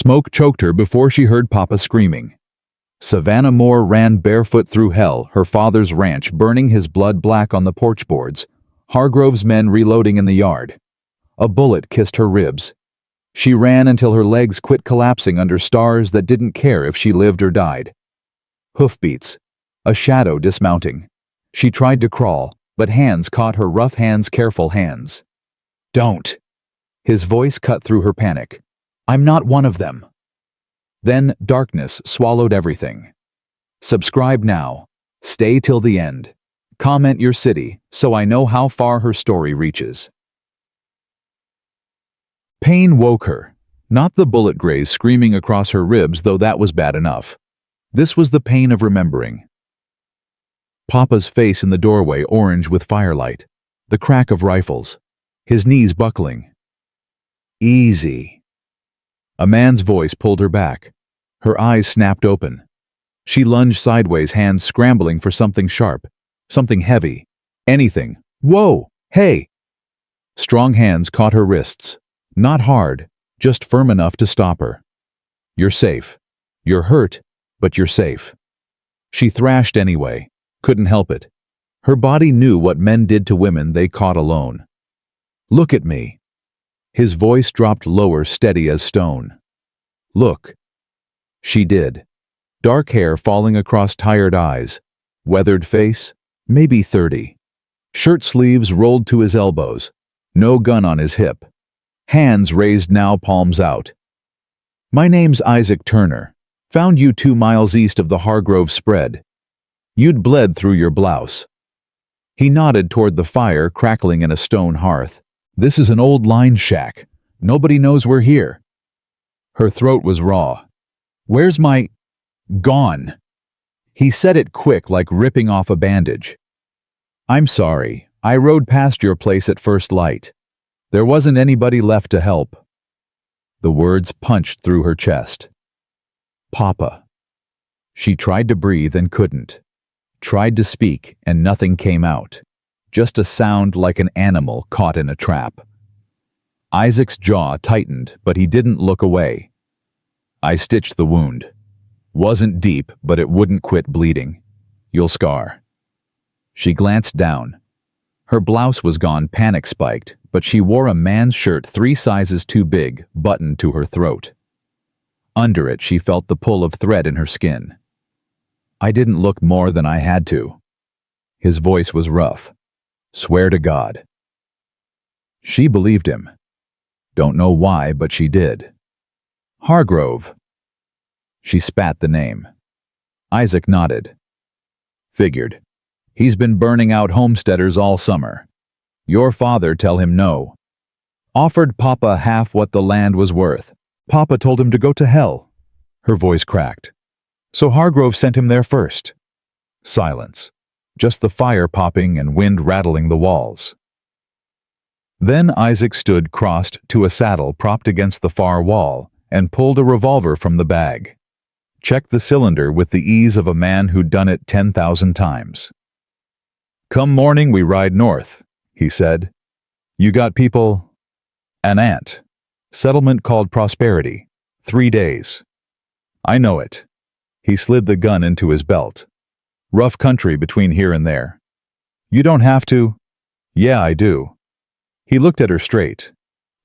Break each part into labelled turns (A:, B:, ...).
A: Smoke choked her before she heard Papa screaming. Savannah Moore ran barefoot through hell, her father's ranch burning his blood black on the porch boards, Hargrove's men reloading in the yard. A bullet kissed her ribs. She ran until her legs quit collapsing under stars that didn't care if she lived or died. Hoofbeats. A shadow dismounting. She tried to crawl, but hands caught her rough hands, careful hands. "Don't." His voice cut through her panic. "I'm not one of them." Then darkness swallowed everything. Subscribe now. Stay till the end. Comment your city so I know how far her story reaches. Pain woke her. Not the bullet graze screaming across her ribs, though that was bad enough. This was the pain of remembering. Papa's face in the doorway, orange with firelight. The crack of rifles. His knees buckling. "Easy." A man's voice pulled her back. Her eyes snapped open. She lunged sideways, hands scrambling for something sharp, something heavy, anything. "Whoa! Hey!" Strong hands caught her wrists. Not hard, just firm enough to stop her. "You're safe. You're hurt, but you're safe." She thrashed anyway, couldn't help it. Her body knew what men did to women they caught alone. "Look at me." His voice dropped lower, steady as stone. "Look." She did. Dark hair falling across tired eyes. Weathered face, maybe 30. Shirt sleeves rolled to his elbows. No gun on his hip. Hands raised now, palms out. "My name's Isaac Turner. Found you 2 miles east of the Hargrove spread. You'd bled through your blouse." He nodded toward the fire crackling in a stone hearth. "This is an old line shack. Nobody knows we're here." Her throat was raw. "Where's my—" "Gone." He said it quick, like ripping off a bandage. "I'm sorry. I rode past your place at first light. There wasn't anybody left to help." The words punched through her chest. "Papa." She tried to breathe and couldn't. Tried to speak and nothing came out. Just a sound like an animal caught in a trap. Isaac's jaw tightened, but he didn't look away. "I stitched the wound. Wasn't deep, but it wouldn't quit bleeding. You'll scar." She glanced down. Her blouse was gone, panic spiked, but she wore a man's shirt 3 sizes too big, buttoned to her throat. Under it, she felt the pull of thread in her skin. "I didn't look more than I had to." His voice was rough. "Swear to God." She believed him. Don't know why, but she did. "Hargrove." She spat the name. Isaac nodded. "Figured. He's been burning out homesteaders all summer. Your father tell him no. Offered Papa half what the land was worth. Papa told him to go to hell." Her voice cracked. "So Hargrove sent him there first." Silence. Just the fire popping and wind rattling the walls. Then Isaac stood crossed to a saddle propped against the far wall and pulled a revolver from the bag. Checked the cylinder with the ease of a man who'd done it 10,000 times. "Come morning we ride north," he said. "You got people—" "An aunt. Settlement called Prosperity. 3 days." "I know it." He slid the gun into his belt. "Rough country between here and there." "You don't have to." "Yeah, I do." He looked at her straight.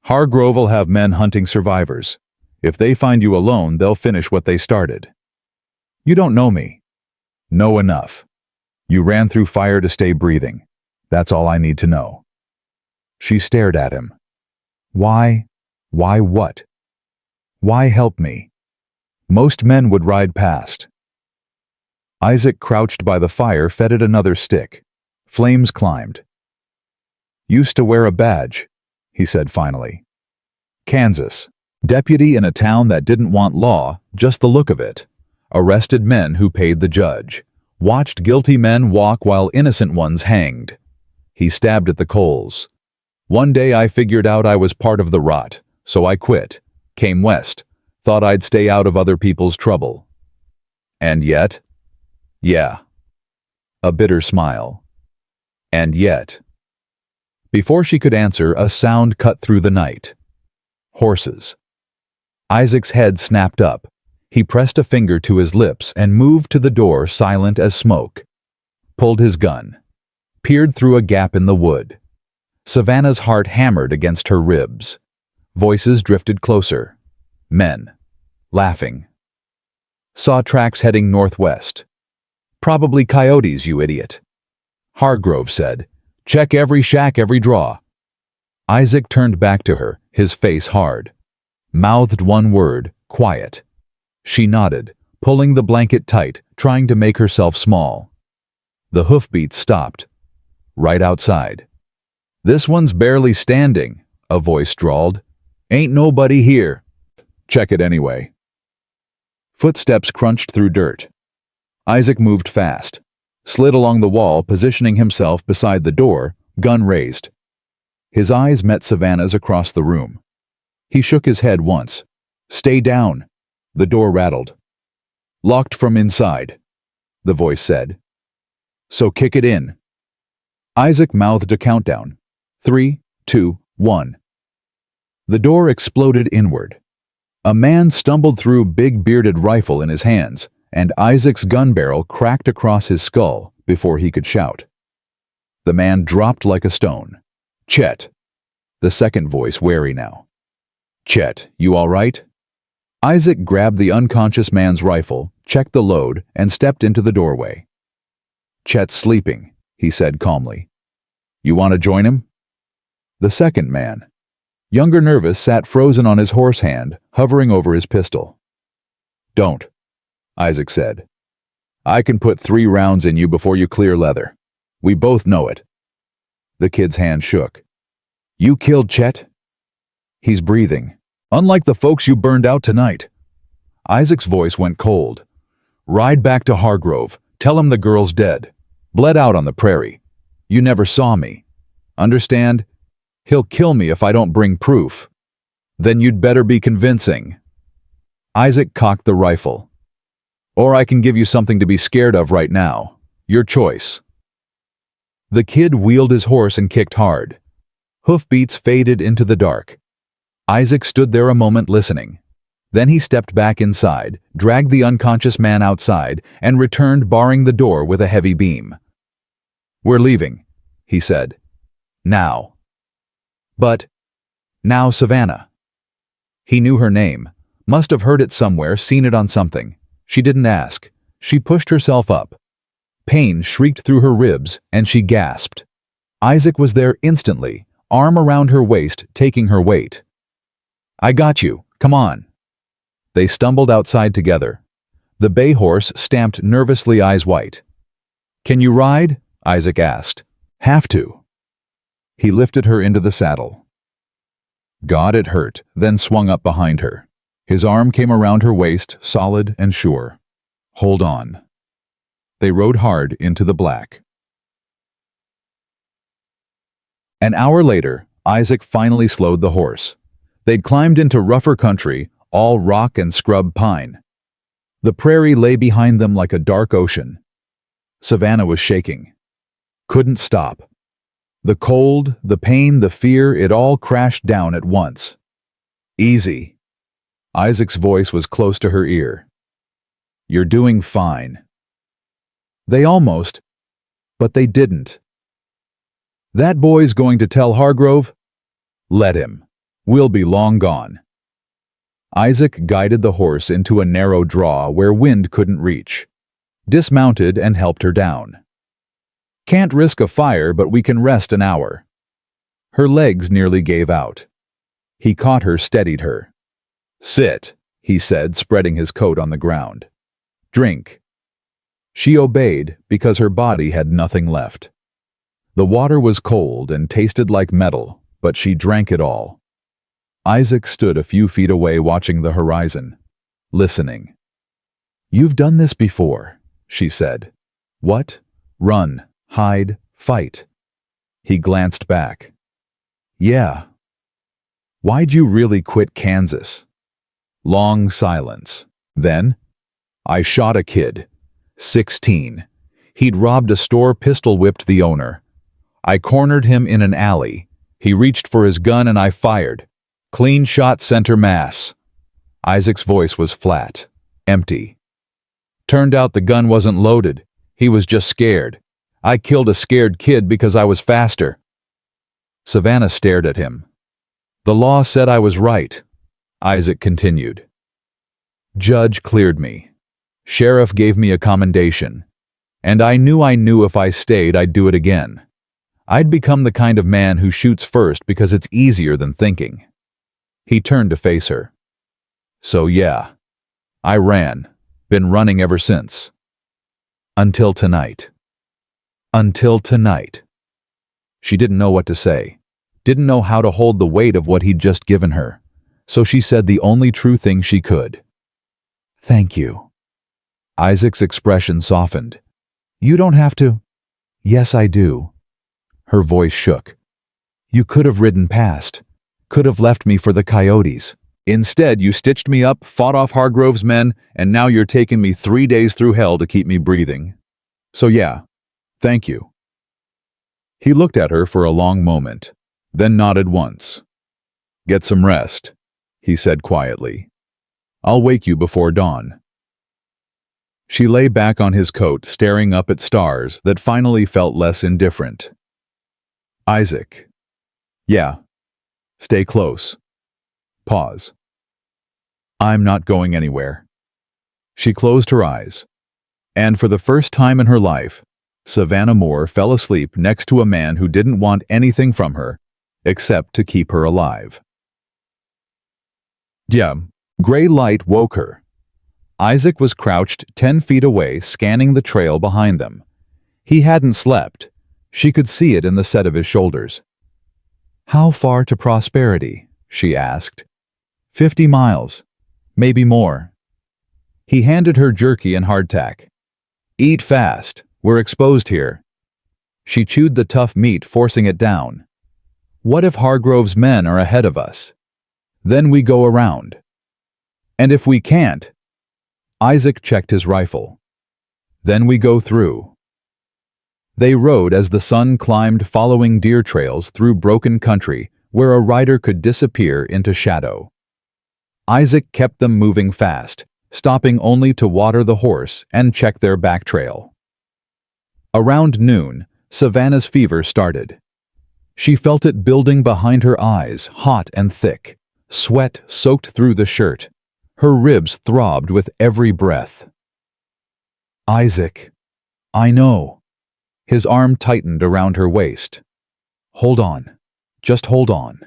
A: "Hargrove'll have men hunting survivors. If they find you alone, they'll finish what they started." "You don't know me." "Know enough. You ran through fire to stay breathing. That's all I need to know." She stared at him. "Why? Why what? Why help me? Most men would ride past." Isaac crouched by the fire, fed it another stick. Flames climbed. "Used to wear a badge," he said finally. "Kansas. Deputy in a town that didn't want law, just the look of it. Arrested men who paid the judge. Watched guilty men walk while innocent ones hanged." He stabbed at the coals. "One day I figured out I was part of the rot, so I quit. Came west. Thought I'd stay out of other people's trouble. And yet—" "Yeah." A bitter smile. "And yet—" Before she could answer, a sound cut through the night. Horses. Isaac's head snapped up. He pressed a finger to his lips and moved to the door, silent as smoke. Pulled his gun. Peered through a gap in the wood. Savannah's heart hammered against her ribs. Voices drifted closer. Men. Laughing. Saw tracks heading northwest. Probably coyotes, you idiot. Hargrove said, check every shack, every draw. Isaac turned back to her, his face hard. Mouthed one word, quiet. She nodded, pulling the blanket tight, trying to make herself small. The hoofbeats stopped. Right outside. This one's barely standing, a voice drawled. Ain't nobody here. Check it anyway. Footsteps crunched through dirt. Isaac moved fast. Slid along the wall, positioning himself beside the door, gun raised. His eyes met Savannah's across the room. He shook his head once. Stay down. The door rattled. Locked from inside, the voice said. So kick it in. Isaac mouthed a countdown. 3, 2, 1. The door exploded inward. A man stumbled through, big bearded rifle in his hands, and Isaac's gun barrel cracked across his skull before he could shout. The man dropped like a stone. Chet. The second voice wary now. Chet, you all right? Isaac grabbed the unconscious man's rifle, checked the load, and stepped into the doorway. Chet's sleeping, he said calmly. You want to join him? The second man, younger nervous, sat frozen on his horse hand, hovering over his pistol. Don't, Isaac said. I can put 3 rounds in you before you clear leather. We both know it. The kid's hand shook. You killed Chet? He's breathing. Unlike the folks you burned out tonight. Isaac's voice went cold. Ride back to Hargrove. Tell him the girl's dead. Bled out on the prairie. You never saw me. Understand? He'll kill me if I don't bring proof. Then you'd better be convincing. Isaac cocked the rifle. Or I can give you something to be scared of right now. Your choice. The kid wheeled his horse and kicked hard. Hoofbeats faded into the dark. Isaac stood there a moment listening. Then he stepped back inside, dragged the unconscious man outside, and returned, barring the door with a heavy beam. We're leaving, he said. Now. But, now Savannah. He knew her name, must have heard it somewhere, seen it on something. She didn't ask. She pushed herself up. Pain shrieked through her ribs, and she gasped. Isaac was there instantly, arm around her waist, taking her weight. I got you, come on. They stumbled outside together. The bay horse stamped nervously, eyes white. Can you ride? Isaac asked. Have to. He lifted her into the saddle. God, it hurt, then swung up behind her. His arm came around her waist, solid and sure. Hold on. They rode hard into the black. An hour later, Isaac finally slowed the horse. They'd climbed into rougher country, all rock and scrub pine. The prairie lay behind them like a dark ocean. Savannah was shaking. Couldn't stop. The cold, the pain, the fear, it all crashed down at once. Easy. Isaac's voice was close to her ear. You're doing fine. They almost, but they didn't. That boy's going to tell Hargrove? Let him. We'll be long gone. Isaac guided the horse into a narrow draw where wind couldn't reach. Dismounted and helped her down. Can't risk a fire, but we can rest an hour. Her legs nearly gave out. He caught her, steadied her. Sit, he said, spreading his coat on the ground. Drink. She obeyed because her body had nothing left. The water was cold and tasted like metal, but she drank it all. Isaac stood a few feet away watching the horizon, listening. You've done this before, she said. What? Run, hide, fight. He glanced back. Yeah. Why'd you really quit Kansas? Long silence. Then, I shot a kid. 16. He'd robbed a store, pistol-whipped the owner. I cornered him in an alley. He reached for his gun and I fired. Clean shot, center mass. Isaac's voice was flat, empty. Turned out the gun wasn't loaded. He was just scared. I killed a scared kid because I was faster. Savannah stared at him. The law said I was right, Isaac continued. Judge cleared me. Sheriff gave me a commendation. And I knew if I stayed, I'd do it again. I'd become the kind of man who shoots first because it's easier than thinking. He turned to face her. So yeah, I ran. Been running ever since. Until tonight. Until tonight. She didn't know what to say. Didn't know how to hold the weight of what he'd just given her. So she said the only true thing she could. Thank you. Isaac's expression softened. You don't have to. Yes, I do. Her voice shook. You could have ridden past. Could have left me for the coyotes. Instead, you stitched me up, fought off Hargrove's men, and now you're taking me 3 days through hell to keep me breathing. So yeah, thank you. He looked at her for a long moment, then nodded once. Get some rest, he said quietly. I'll wake you before dawn. She lay back on his coat, staring up at stars that finally felt less indifferent. Isaac. Yeah. Stay close. Pause. I'm not going anywhere. She closed her eyes. And for the first time in her life, Savannah Moore fell asleep next to a man who didn't want anything from her except to keep her alive. Yeah, gray light woke her. Isaac was crouched 10 feet away, scanning the trail behind them. He hadn't slept. She could see it in the set of his shoulders. How far to prosperity? She asked. 50 miles. Maybe more. He handed her jerky and hardtack. Eat fast. We're exposed here. She chewed the tough meat, forcing it down. What if Hargrove's men are ahead of us? Then we go around. And if we can't? Isaac checked his rifle. Then we go through. They rode as the sun climbed following deer trails through broken country where a rider could disappear into shadow. Isaac kept them moving fast, stopping only to water the horse and check their back trail. Around noon, Savannah's fever started. She felt it building behind her eyes, hot and thick. Sweat soaked through the shirt. Her ribs throbbed with every breath. Isaac. I know. His arm tightened around her waist. Hold on. Just hold on.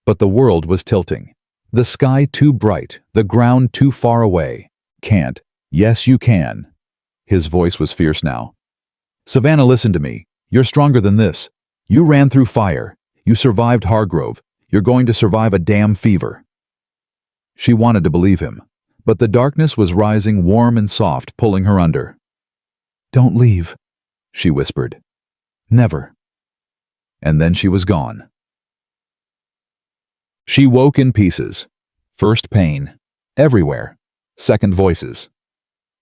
A: But the world was tilting. The sky too bright, the ground too far away. Can't. Yes, you can. His voice was fierce now. Savannah, listen to me. You're stronger than this. You ran through fire. You survived Hargrove. You're going to survive a damn fever. She wanted to believe him, but the darkness was rising warm and soft, pulling her under. Don't leave, she whispered. Never. And then she was gone. She woke in pieces. First pain. Everywhere. Second voices.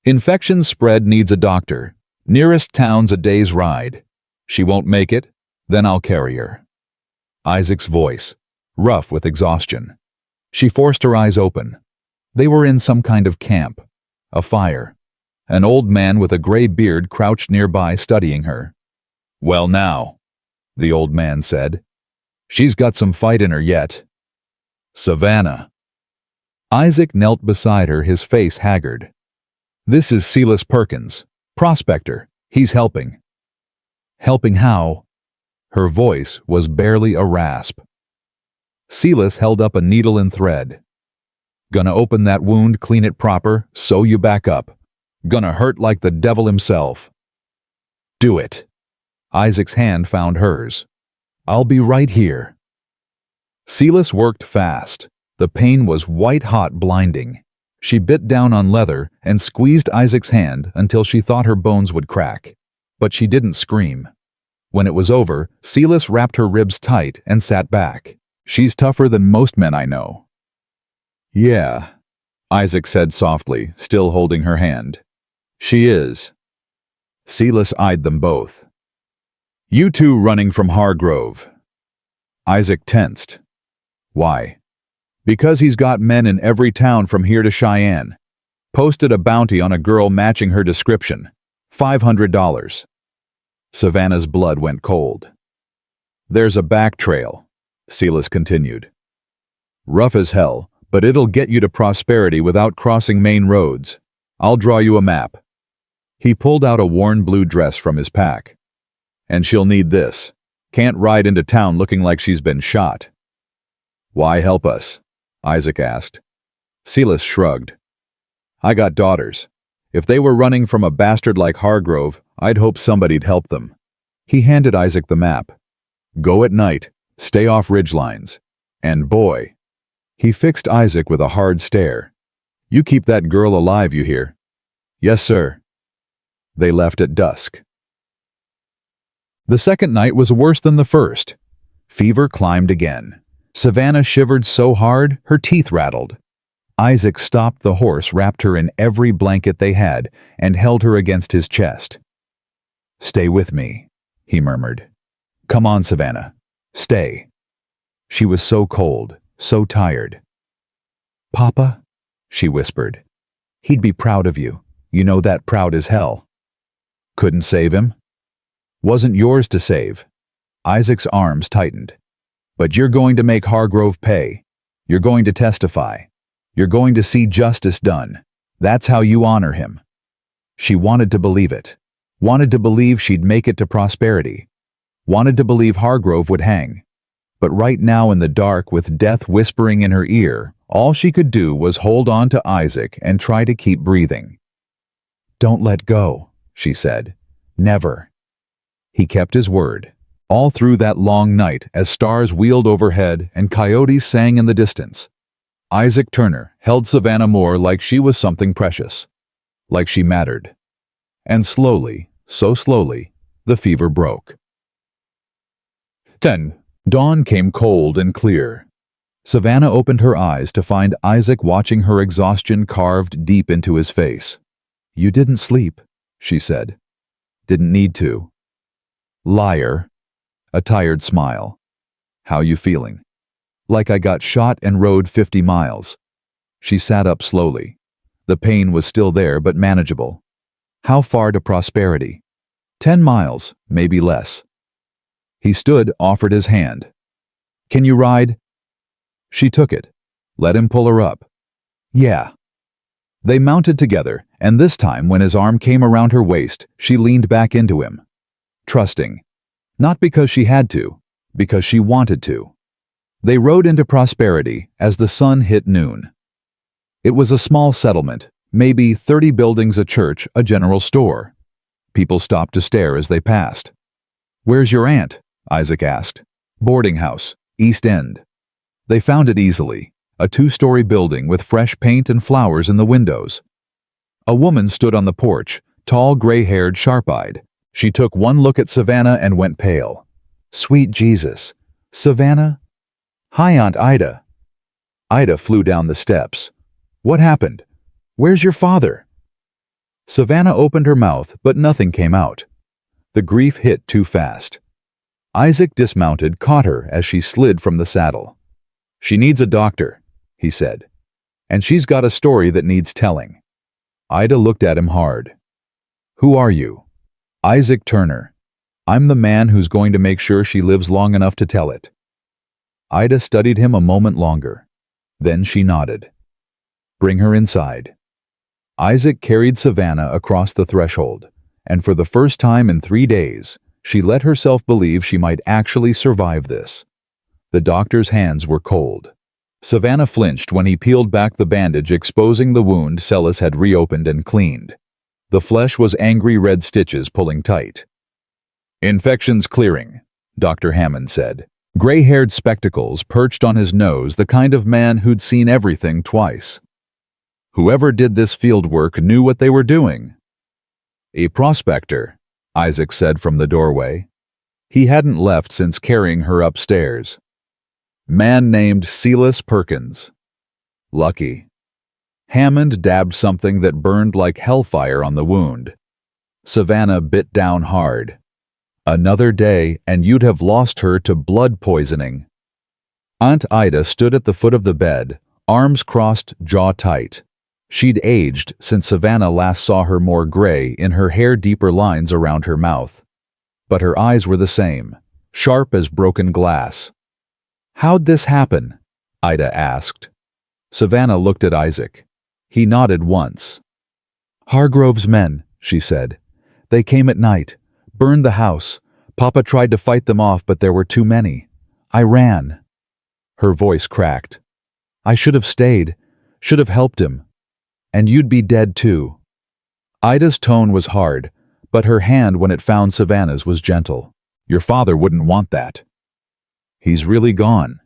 A: Infection spread, needs a doctor. Nearest town's a day's ride. She won't make it, then I'll carry her. Isaac's voice, rough with exhaustion. She forced her eyes open. They were in some kind of camp. A fire. An old man with a gray beard crouched nearby, studying her. Well now, the old man said. She's got some fight in her yet. Savannah. Isaac knelt beside her, his face haggard. This is Silas Perkins, prospector. He's helping. Helping how? Her voice was barely a rasp. Silas held up a needle and thread. Gonna open that wound, clean it proper, sew you back up. Gonna hurt like the devil himself. Do it. Isaac's hand found hers. I'll be right here. Silas worked fast. The pain was white-hot, blinding. She bit down on leather and squeezed Isaac's hand until she thought her bones would crack. But she didn't scream. When it was over, Silas wrapped her ribs tight and sat back. She's tougher than most men I know. Yeah, Isaac said softly, still holding her hand. She is. Silas eyed them both. You two running from Hargrove. Isaac tensed. Why? Because he's got men in every town from here to Cheyenne. Posted a bounty on a girl matching her description. $500. Savannah's blood went cold. There's a back trail, Silas continued. Rough as hell, but it'll get you to prosperity without crossing main roads. I'll draw you a map. He pulled out a worn blue dress from his pack. And she'll need this. Can't ride into town looking like she's been shot. Why help us? Isaac asked. Silas shrugged. I got daughters. If they were running from a bastard like Hargrove, I'd hope somebody'd help them. He handed Isaac the map. Go at night, stay off ridgelines. And boy. He fixed Isaac with a hard stare. You keep that girl alive, you hear? Yes, sir. They left at dusk. The second night was worse than the first. Fever climbed again. Savannah shivered so hard, her teeth rattled. Isaac stopped the horse, wrapped her in every blanket they had, and held her against his chest. Stay with me, he murmured. Come on, Savannah. Stay. She was so cold, so tired. Papa, she whispered. He'd be proud of you. You know that proud as hell. Couldn't save him? Wasn't yours to save. Isaac's arms tightened. But you're going to make Hargrove pay. You're going to testify. You're going to see justice done. That's how you honor him. She wanted to believe it. Wanted to believe she'd make it to prosperity. Wanted to believe Hargrove would hang. But right now in the dark, with death whispering in her ear, all she could do was hold on to Isaac and try to keep breathing. Don't let go, she said. Never. He kept his word. All through that long night, as stars wheeled overhead and coyotes sang in the distance, Isaac Turner held Savannah Moore like she was something precious, like she mattered. And slowly, so slowly, the fever broke. 10. Dawn came cold and clear. Savannah opened her eyes to find Isaac watching her exhaustion carved deep into his face. You didn't sleep, she said. Didn't need to. Liar. A tired smile. How you feeling? Like I got shot and rode 50 miles. She sat up slowly. The pain was still there, but manageable. How far to prosperity? 10 miles, maybe less. He stood, offered his hand. Can you ride? She took it. Let him pull her up. Yeah. They mounted together, and this time when his arm came around her waist, she leaned back into him. Trusting. Not because she had to, because she wanted to. They rode into prosperity as the sun hit noon. It was a small settlement, maybe 30 buildings, a church, a general store. People stopped to stare as they passed. Where's your aunt? Isaac asked. Boarding house, East End. They found it easily, a 2-story building with fresh paint and flowers in the windows. A woman stood on the porch, tall, gray-haired, sharp-eyed. She took one look at Savannah and went pale. Sweet Jesus. Savannah? Hi, Aunt Ida. Ida flew down the steps. What happened? Where's your father? Savannah opened her mouth, but nothing came out. The grief hit too fast. Isaac dismounted, caught her as she slid from the saddle. She needs a doctor, he said. And she's got a story that needs telling. Ida looked at him hard. Who are you? Isaac Turner. I'm the man who's going to make sure she lives long enough to tell it. Ida studied him a moment longer. Then she nodded. Bring her inside. Isaac carried Savannah across the threshold, and for the first time in 3 days, she let herself believe she might actually survive this. The doctor's hands were cold. Savannah flinched when he peeled back the bandage, exposing the wound Celis had reopened and cleaned. The flesh was angry red stitches pulling tight. Infection's clearing, Dr. Hammond said. Gray-haired spectacles perched on his nose, the kind of man who'd seen everything twice. Whoever did this field work knew what they were doing. A prospector, Isaac said from the doorway. He hadn't left since carrying her upstairs. Man named Silas Perkins. Lucky. Hammond dabbed something that burned like hellfire on the wound. Savannah bit down hard. Another day, and you'd have lost her to blood poisoning. Aunt Ida stood at the foot of the bed, arms crossed, jaw tight. She'd aged since Savannah last saw her, more gray, in her hair deeper lines around her mouth. But her eyes were the same, sharp as broken glass. "How'd this happen?" Ida asked. Savannah looked at Isaac. He nodded once. "Hargrove's men," she said. "They came at night, burned the house. Papa tried to fight them off, but there were too many. I ran." Her voice cracked. "I should have stayed, should have helped him. And you'd be dead too." Ida's tone was hard, but her hand when it found Savannah's was gentle. "Your father wouldn't want that." "He's really gone."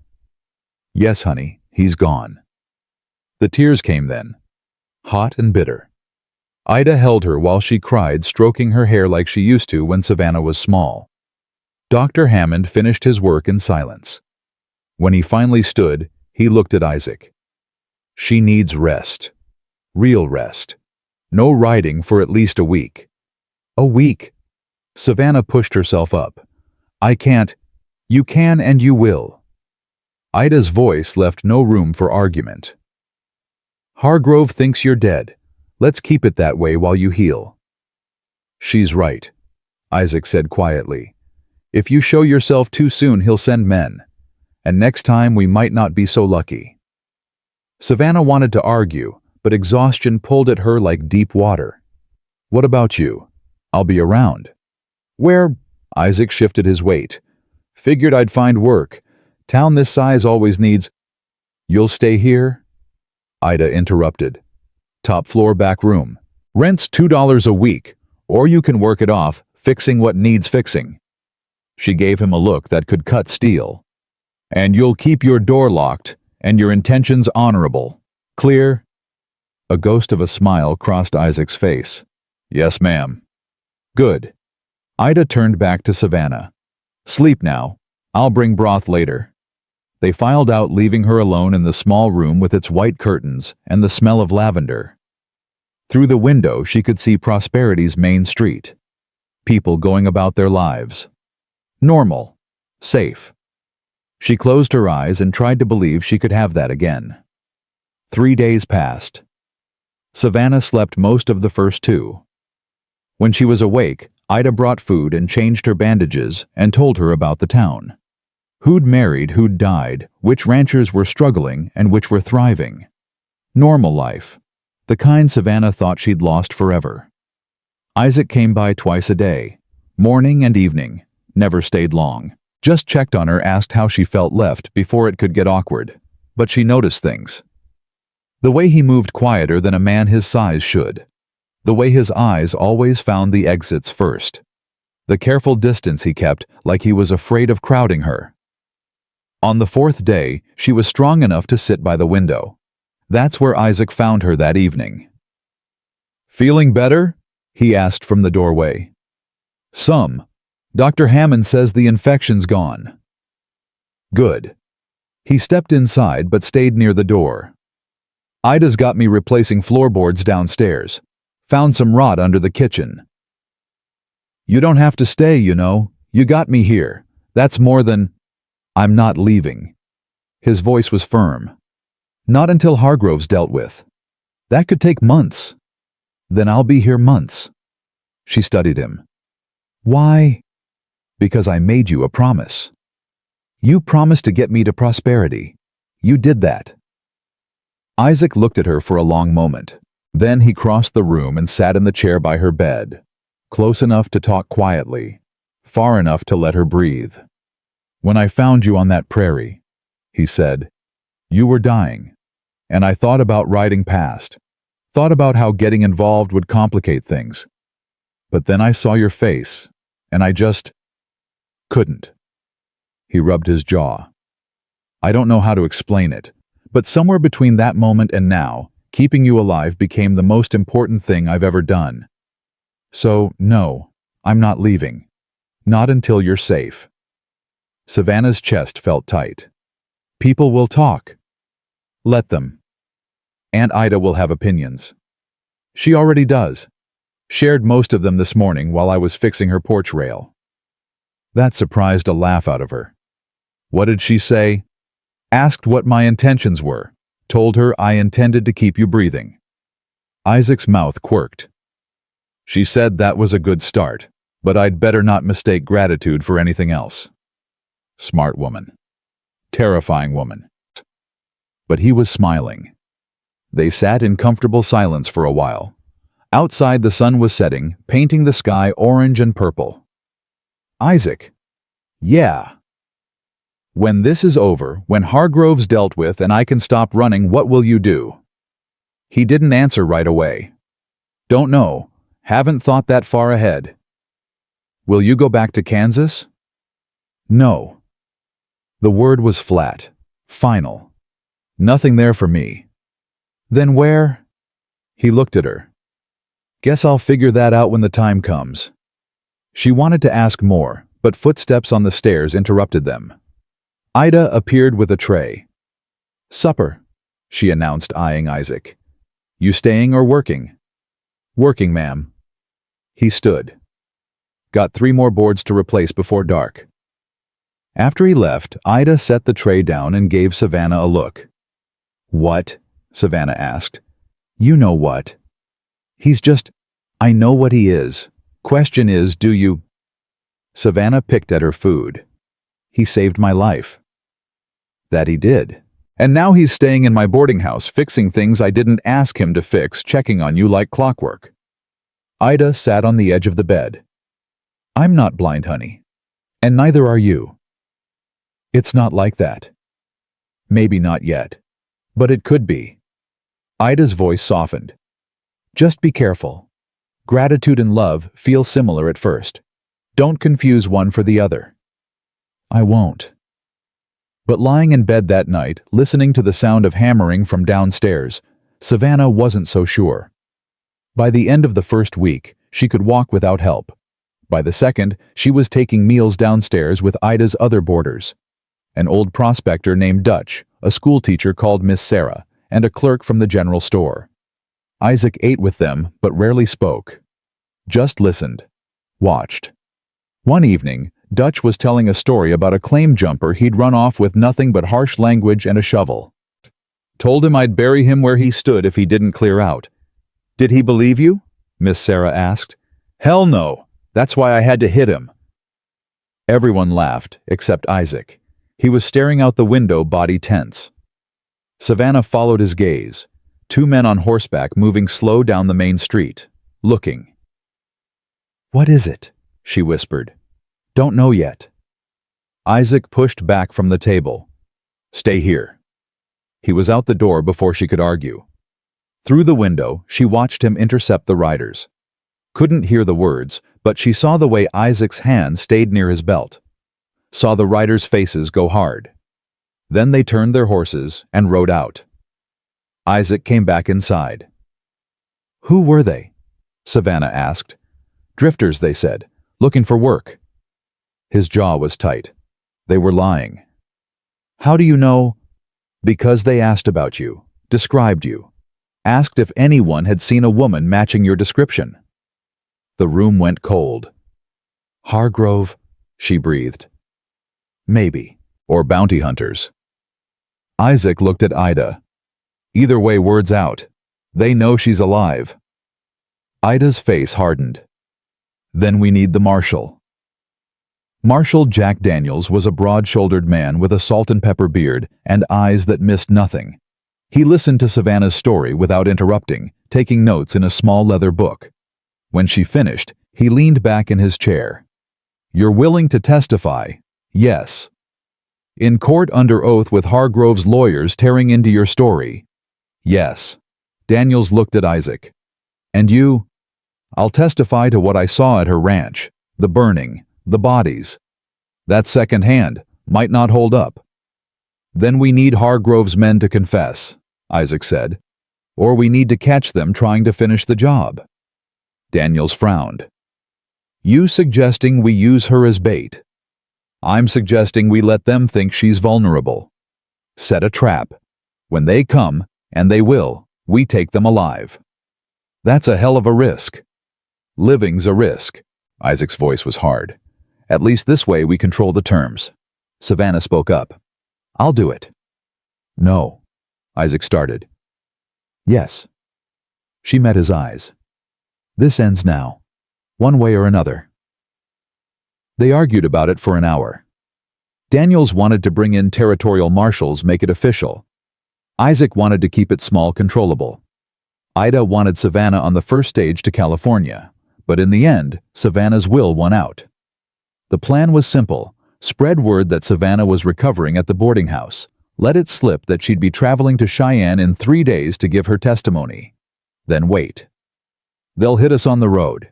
A: "Yes, honey, he's gone." The tears came then, hot and bitter. Ida held her while she cried, stroking her hair like she used to when Savannah was small. Dr. Hammond finished his work in silence. When he finally stood, he looked at Isaac. "She needs rest. Real rest. No riding for at least a week." "A week?" Savannah pushed herself up. "I can't." "You can and you will." Ida's voice left no room for argument. "Hargrove thinks you're dead. Let's keep it that way while you heal." "She's right," Isaac said quietly. "If you show yourself too soon, he'll send men. And next time we might not be so lucky." Savannah wanted to argue, but exhaustion pulled at her like deep water. "What about you? I'll be around." "Where?" Isaac shifted his weight. "Figured I'd find work. Town this size always needs—" "You'll stay here?" Ida interrupted. "Top floor, back room. Rent's $2 a week, or you can work it off, fixing what needs fixing." She gave him a look that could cut steel. "And you'll keep your door locked, and your intentions honorable. Clear?" A ghost of a smile crossed Isaac's face. "Yes, ma'am." "Good." Ida turned back to Savannah. "Sleep now. I'll bring broth later." They filed out, leaving her alone in the small room with its white curtains and the smell of lavender. Through the window she could see Prosperity's main street. People going about their lives. Normal. Safe. She closed her eyes and tried to believe she could have that again. 3 days passed. Savannah slept most of the first 2. When she was awake, Ida brought food and changed her bandages and told her about the town. Who'd married, who'd died, which ranchers were struggling and which were thriving. Normal life. The kind Savannah thought she'd lost forever. Isaac came by twice a day, morning and evening, never stayed long. Just checked on her, asked how she felt, left before it could get awkward. But she noticed things. The way he moved quieter than a man his size should. The way his eyes always found the exits first. The careful distance he kept, like he was afraid of crowding her. On the 4th day, she was strong enough to sit by the window. That's where Isaac found her that evening. "Feeling better?" he asked from the doorway. "Some. Dr. Hammond says the infection's gone." "Good." He stepped inside but stayed near the door. "Ida's got me replacing floorboards downstairs. Found some rot under the kitchen." "You don't have to stay, you know. You got me here. That's more than—" "I'm not leaving." His voice was firm. "Not until Hargrove's dealt with. That could take months." "Then I'll be here months." She studied him. "Why?" "Because I made you a promise. You promised to get me to prosperity. You did that." Isaac looked at her for a long moment. Then he crossed the room and sat in the chair by her bed, close enough to talk quietly, far enough to let her breathe. "When I found you on that prairie," he said, "you were dying, and I thought about riding past, thought about how getting involved would complicate things. But then I saw your face, and I just couldn't." He rubbed his jaw. "I don't know how to explain it, but somewhere between that moment and now, keeping you alive became the most important thing I've ever done. So, no, I'm not leaving. Not until you're safe." Savannah's chest felt tight. "People will talk." "Let them. Aunt Ida will have opinions. She already does. Shared most of them this morning while I was fixing her porch rail." That surprised a laugh out of her. "What did she say?" Asked what my intentions were. Told her I intended to keep you breathing. Isaac's mouth quirked. She said that was a good start, but I'd better not mistake gratitude for anything else. Smart woman. Terrifying woman. But he was smiling. They sat in comfortable silence for a while. Outside the sun was setting, painting the sky orange and purple. Isaac. Yeah. When this is over, when Hargrove's dealt with and I can stop running, what will you do? He didn't answer right away. Don't know. Haven't thought that far ahead. Will you go back to Kansas? No. The word was flat, final. Nothing there for me. Then where? He looked at her. Guess I'll figure that out when the time comes. She wanted to ask more, but footsteps on the stairs interrupted them. Ida appeared with a tray. Supper, she announced, eyeing Isaac. You staying or working? Working, ma'am. He stood. Got 3 more boards to replace before dark. After he left, Ida set the tray down and gave Savannah a look. What? Savannah asked. You know what? He's just, I know what he is. Question is, do you? Savannah picked at her food. He saved my life. That he did. And now he's staying in my boarding house, fixing things I didn't ask him to fix, checking on you like clockwork. Ida sat on the edge of the bed. I'm not blind, honey. And neither are you. It's not like that. Maybe not yet. But it could be. Ida's voice softened. Just be careful. Gratitude and love feel similar at first. Don't confuse one for the other. I won't. But lying in bed that night, listening to the sound of hammering from downstairs, Savannah wasn't so sure. By the end of the first week, she could walk without help. By the second, she was taking meals downstairs with Ida's other boarders. An old prospector named Dutch, a schoolteacher called Miss Sarah, and a clerk from the general store. Isaac ate with them, but rarely spoke. Just listened. Watched. One evening, Dutch was telling a story about a claim jumper he'd run off with nothing but harsh language and a shovel. Told him I'd bury him where he stood if he didn't clear out. Did he believe you? Miss Sarah asked. Hell no. That's why I had to hit him. Everyone laughed, except Isaac. He was staring out the window, body tense. Savannah followed his gaze. 2 men on horseback moving slow down the main street, looking. What is it? She whispered. Don't know yet. Isaac pushed back from the table. Stay here. He was out the door before she could argue. Through the window, she watched him intercept the riders. Couldn't hear the words, but she saw the way Isaac's hand stayed near his belt. Saw the riders' faces go hard. Then they turned their horses and rode out. Isaac came back inside. Who were they? Savannah asked. Drifters, they said, looking for work. His jaw was tight. They were lying. How do you know? Because they asked about you, described you, asked if anyone had seen a woman matching your description. The room went cold. Hargrove, she breathed. Maybe, or bounty hunters. Isaac looked at Ida. Either way, word's out. They know she's alive. Ida's face hardened. Then we need the marshal. Marshal Jack Daniels was a broad-shouldered man with a salt and pepper beard and eyes that missed nothing. He listened to Savannah's story without interrupting, taking notes in a small leather book. When she finished, he leaned back in his chair. You're willing to testify? Yes. In court under oath with Hargrove's lawyers tearing into your story? Yes. Daniels looked at Isaac. And you? I'll testify to what I saw at her ranch, the burning, the bodies. That's second-hand, might not hold up. Then we need Hargrove's men to confess, Isaac said. Or we need to catch them trying to finish the job. Daniels frowned. You suggesting we use her as bait? I'm suggesting we let them think she's vulnerable. Set a trap. When they come, and they will, we take them alive. That's a hell of a risk. Living's a risk. Isaac's voice was hard. At least this way we control the terms. Savannah spoke up. I'll do it. No, Isaac started. Yes. She met his eyes. This ends now, one way or another. They argued about it for an hour. Daniels wanted to bring in territorial marshals, make it official. Isaac wanted to keep it small, controllable. Ida wanted Savannah on the first stage to California, but in the end, Savannah's will won out. The plan was simple. Spread word that Savannah was recovering at the boarding house. Let it slip that she'd be traveling to Cheyenne in 3 days to give her testimony. Then wait. They'll hit us on the road,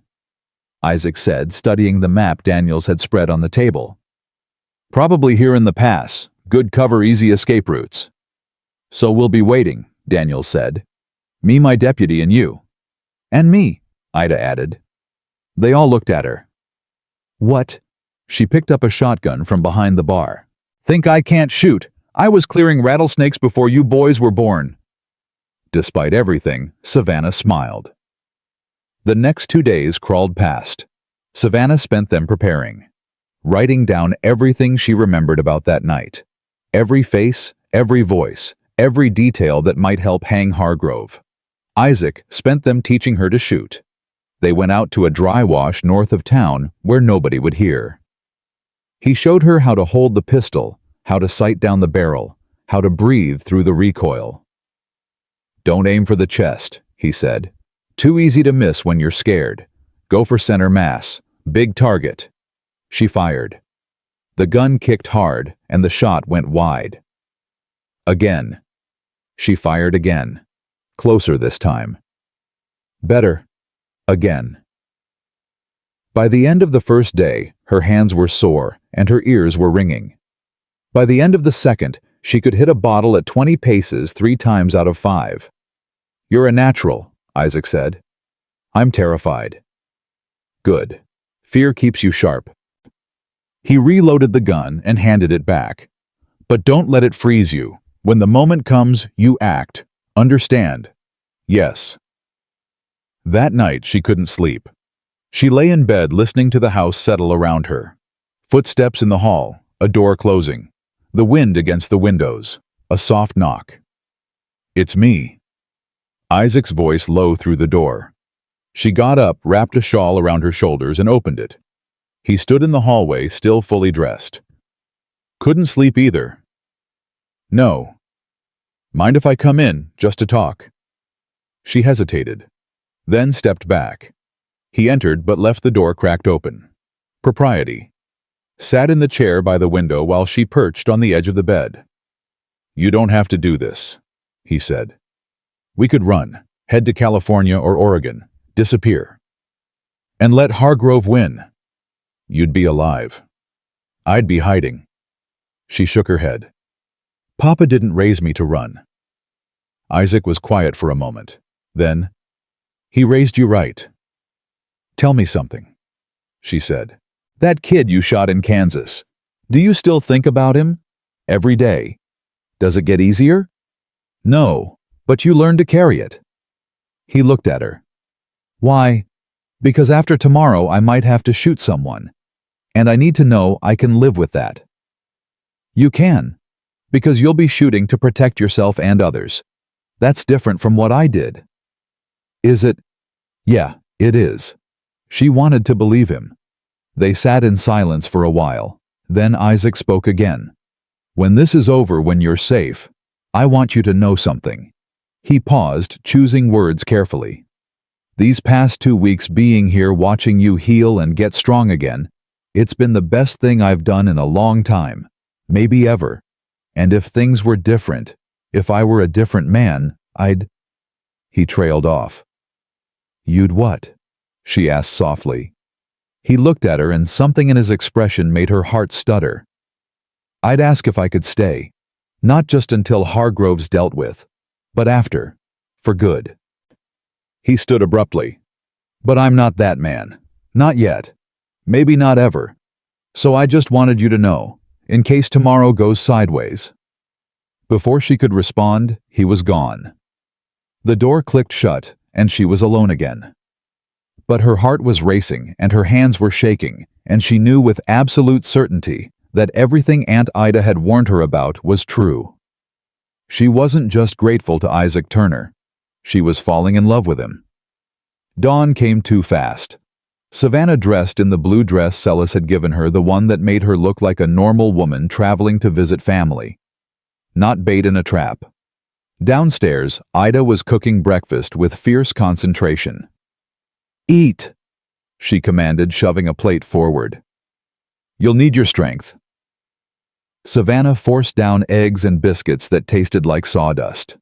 A: Isaac said, studying the map Daniels had spread on the table. Probably here in the pass. Good cover, easy escape routes. So we'll be waiting, Daniels said. Me, my deputy, and you. And me, Ida added. They all looked at her. What? She picked up a shotgun from behind the bar. Think I can't shoot? I was clearing rattlesnakes before you boys were born. Despite everything, Savannah smiled. The next 2 days crawled past. Savannah spent them preparing, writing down everything she remembered about that night. Every face, every voice, every detail that might help hang Hargrove. Isaac spent them teaching her to shoot. They went out to a dry wash north of town where nobody would hear. He showed her how to hold the pistol, how to sight down the barrel, how to breathe through the recoil. Don't aim for the chest, he said. Too easy to miss when you're scared. Go for center mass, big target. She fired. The gun kicked hard, and the shot went wide. Again. She fired again. Closer this time. Better. Again. By the end of the first day, her hands were sore and her ears were ringing. By the end of the second, she could hit a bottle at 20 paces 3 times out of 5. You're a natural, Isaac said. I'm terrified. Good. Fear keeps you sharp. He reloaded the gun and handed it back. But don't let it freeze you. When the moment comes, you act. Understand? Yes. That night she couldn't sleep. She lay in bed listening to the house settle around her. Footsteps in the hall, a door closing, the wind against the windows, a soft knock. It's me. Isaac's voice low through the door. She got up, wrapped a shawl around her shoulders, and opened it. He stood in the hallway, still fully dressed. Couldn't sleep either. No. Mind if I come in, just to talk? She hesitated, then stepped back. He entered but left the door cracked open. Propriety. Sat in the chair by the window while she perched on the edge of the bed. You don't have to do this, he said. We could run, head to California or Oregon, disappear. And let Hargrove win. You'd be alive. I'd be hiding. She shook her head. Papa didn't raise me to run. Isaac was quiet for a moment. Then, he raised you right. Tell me something, she said. That kid you shot in Kansas, do you still think about him? Every day. Does it get easier? No, but you learn to carry it. He looked at her. Why? Because after tomorrow I might have to shoot someone, and I need to know I can live with that. You can, because you'll be shooting to protect yourself and others. That's different from what I did. Is it? Yeah, it is. She wanted to believe him. They sat in silence for a while. Then Isaac spoke again. When this is over, when you're safe, I want you to know something. He paused, choosing words carefully. These past 2 weeks being here watching you heal and get strong again, it's been the best thing I've done in a long time, maybe ever. And if things were different, if I were a different man, I'd... He trailed off. You'd what? She asked softly. He looked at her and something in his expression made her heart stutter. I'd ask if I could stay, not just until Hargrove's dealt with, but after, for good. He stood abruptly. But I'm not that man. Not yet. Maybe not ever. So I just wanted you to know, in case tomorrow goes sideways. Before she could respond, he was gone. The door clicked shut, and she was alone again. But her heart was racing, and her hands were shaking, and she knew with absolute certainty that everything Aunt Ida had warned her about was true. She wasn't just grateful to Isaac Turner. She was falling in love with him. Dawn came too fast. Savannah dressed in the blue dress Celis had given her, the one that made her look like a normal woman traveling to visit family. Not bait in a trap. Downstairs, Ida was cooking breakfast with fierce concentration. "Eat," she commanded, shoving a plate forward. "You'll need your strength." Savannah forced down eggs and biscuits that tasted like sawdust.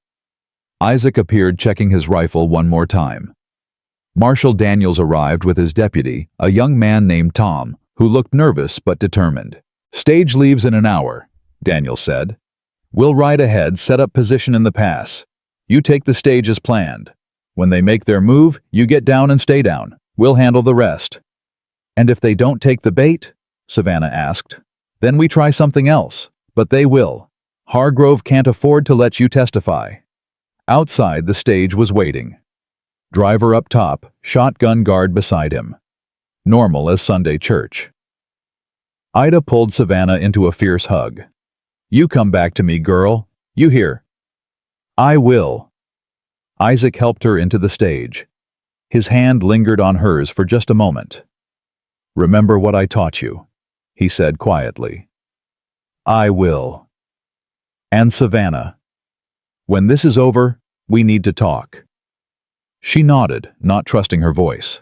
A: Isaac appeared, checking his rifle one more time. Marshal Daniels arrived with his deputy, a young man named Tom, who looked nervous but determined. "Stage leaves in an hour," Daniels said. "We'll ride ahead, set up position in the pass. You take the stage as planned. When they make their move, you get down and stay down. We'll handle the rest." "And if they don't take the bait?" Savannah asked. "Then we try something else, but they will. Hargrove can't afford to let you testify." Outside, the stage was waiting. Driver up top, shotgun guard beside him. Normal as Sunday church. Ida pulled Savannah into a fierce hug. "You come back to me, girl. You hear?" "I will." Isaac helped her into the stage. His hand lingered on hers for just a moment. "Remember what I taught you," he said quietly. "I will." "And Savannah, when this is over, we need to talk." She nodded, not trusting her voice.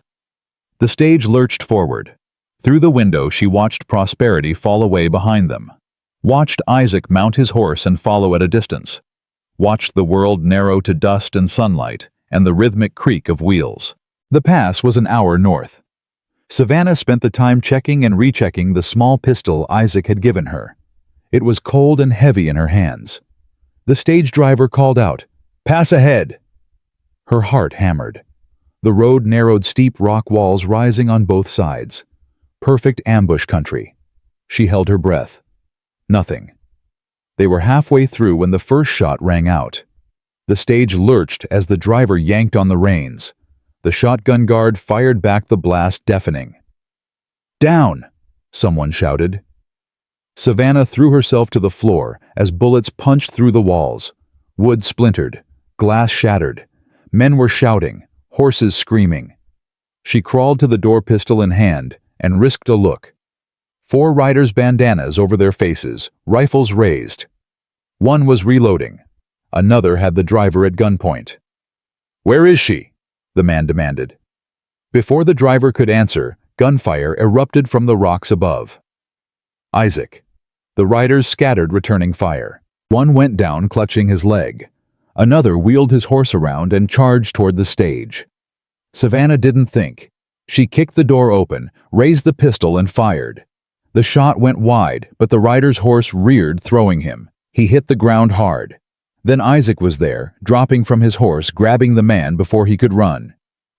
A: The stage lurched forward. Through the window, she watched Prosperity fall away behind them. Watched Isaac mount his horse and follow at a distance. Watched the world narrow to dust and sunlight, and the rhythmic creak of wheels. The pass was an hour north. Savannah spent the time checking and rechecking the small pistol Isaac had given her. It was cold and heavy in her hands. The stage driver called out, "Pass ahead!" Her heart hammered. The road narrowed, steep rock walls rising on both sides. Perfect ambush country. She held her breath. Nothing. They were halfway through when the first shot rang out. The stage lurched as the driver yanked on the reins. The shotgun guard fired back, the blast deafening. "Down!" someone shouted. Savannah threw herself to the floor as bullets punched through the walls. Wood splintered. Glass shattered. Men were shouting, horses screaming. She crawled to the door, pistol in hand, and risked a look. 4 riders, bandanas over their faces, rifles raised. One was reloading. Another had the driver at gunpoint. "Where is she?" the man demanded. Before the driver could answer, gunfire erupted from the rocks above. "Isaac." The riders scattered, returning fire. One went down, clutching his leg. Another wheeled his horse around and charged toward the stage. Savannah didn't think. She kicked the door open, raised the pistol, and fired. The shot went wide, but the rider's horse reared, throwing him. He hit the ground hard. Then Isaac was there, dropping from his horse, grabbing the man before he could run.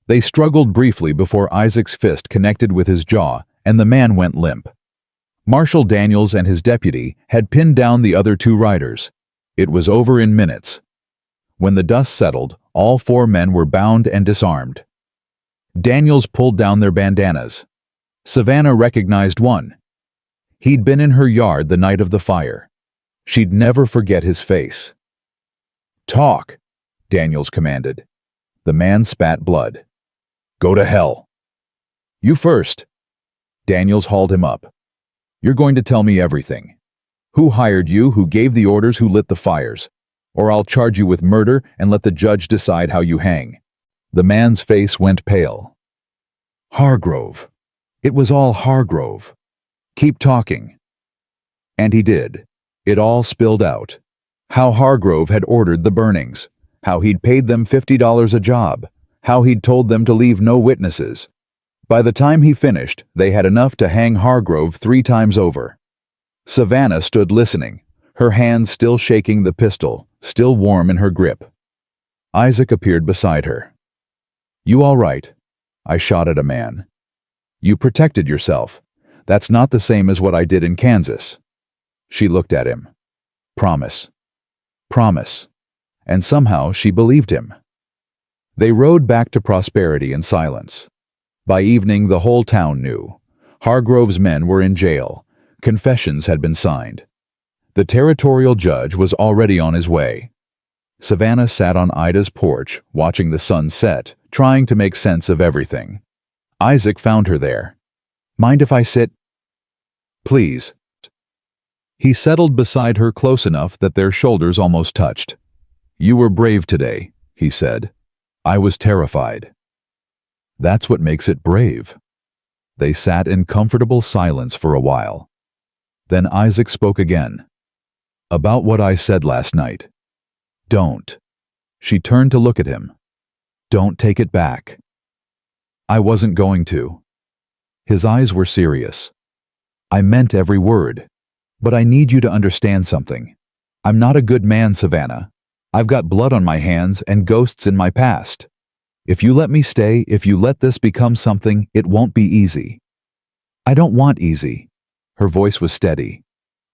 A: They struggled briefly before Isaac's fist connected with his jaw, and the man went limp. Marshal Daniels and his deputy had pinned down the other 2 riders. It was over in minutes. When the dust settled, all 4 men were bound and disarmed. Daniels pulled down their bandanas. Savannah recognized one. He'd been in her yard the night of the fire. She'd never forget his face. "Talk," Daniels commanded. The man spat blood. "Go to hell." "You first." Daniels hauled him up. "You're going to tell me everything. Who hired you, who gave the orders, who lit the fires? Or I'll charge you with murder and let the judge decide how you hang." The man's face went pale. "Hargrove. It was all Hargrove. Keep talking." And he did. It all spilled out. How Hargrove had ordered the burnings. How he'd paid them $50 a job. How he'd told them to leave no witnesses. By the time he finished, they had enough to hang Hargrove 3 times over. Savannah stood listening, her hands still shaking, the pistol still warm in her grip. Isaac appeared beside her. "You all right?" "I shot at a man." "You protected yourself. That's not the same as what I did in Kansas." She looked at him. "Promise." Promise. And somehow she believed him. They rode back to Prosperity in silence. By evening, the whole town knew. Hargrove's men were in jail. Confessions had been signed. The territorial judge was already on his way. Savannah sat on Ida's porch, watching the sun set, trying to make sense of everything. Isaac found her there. "Mind if I sit?" "Please." He settled beside her close enough that their shoulders almost touched. "You were brave today," he said. "I was terrified." "That's what makes it brave." They sat in comfortable silence for a while. Then Isaac spoke again. "About what I said last night. Don't." She turned to look at him. "Don't take it back." "I wasn't going to." His eyes were serious. "I meant every word. But I need you to understand something. I'm not a good man, Savannah. I've got blood on my hands and ghosts in my past. If you let me stay, if you let this become something, it won't be easy." "I don't want easy." Her voice was steady.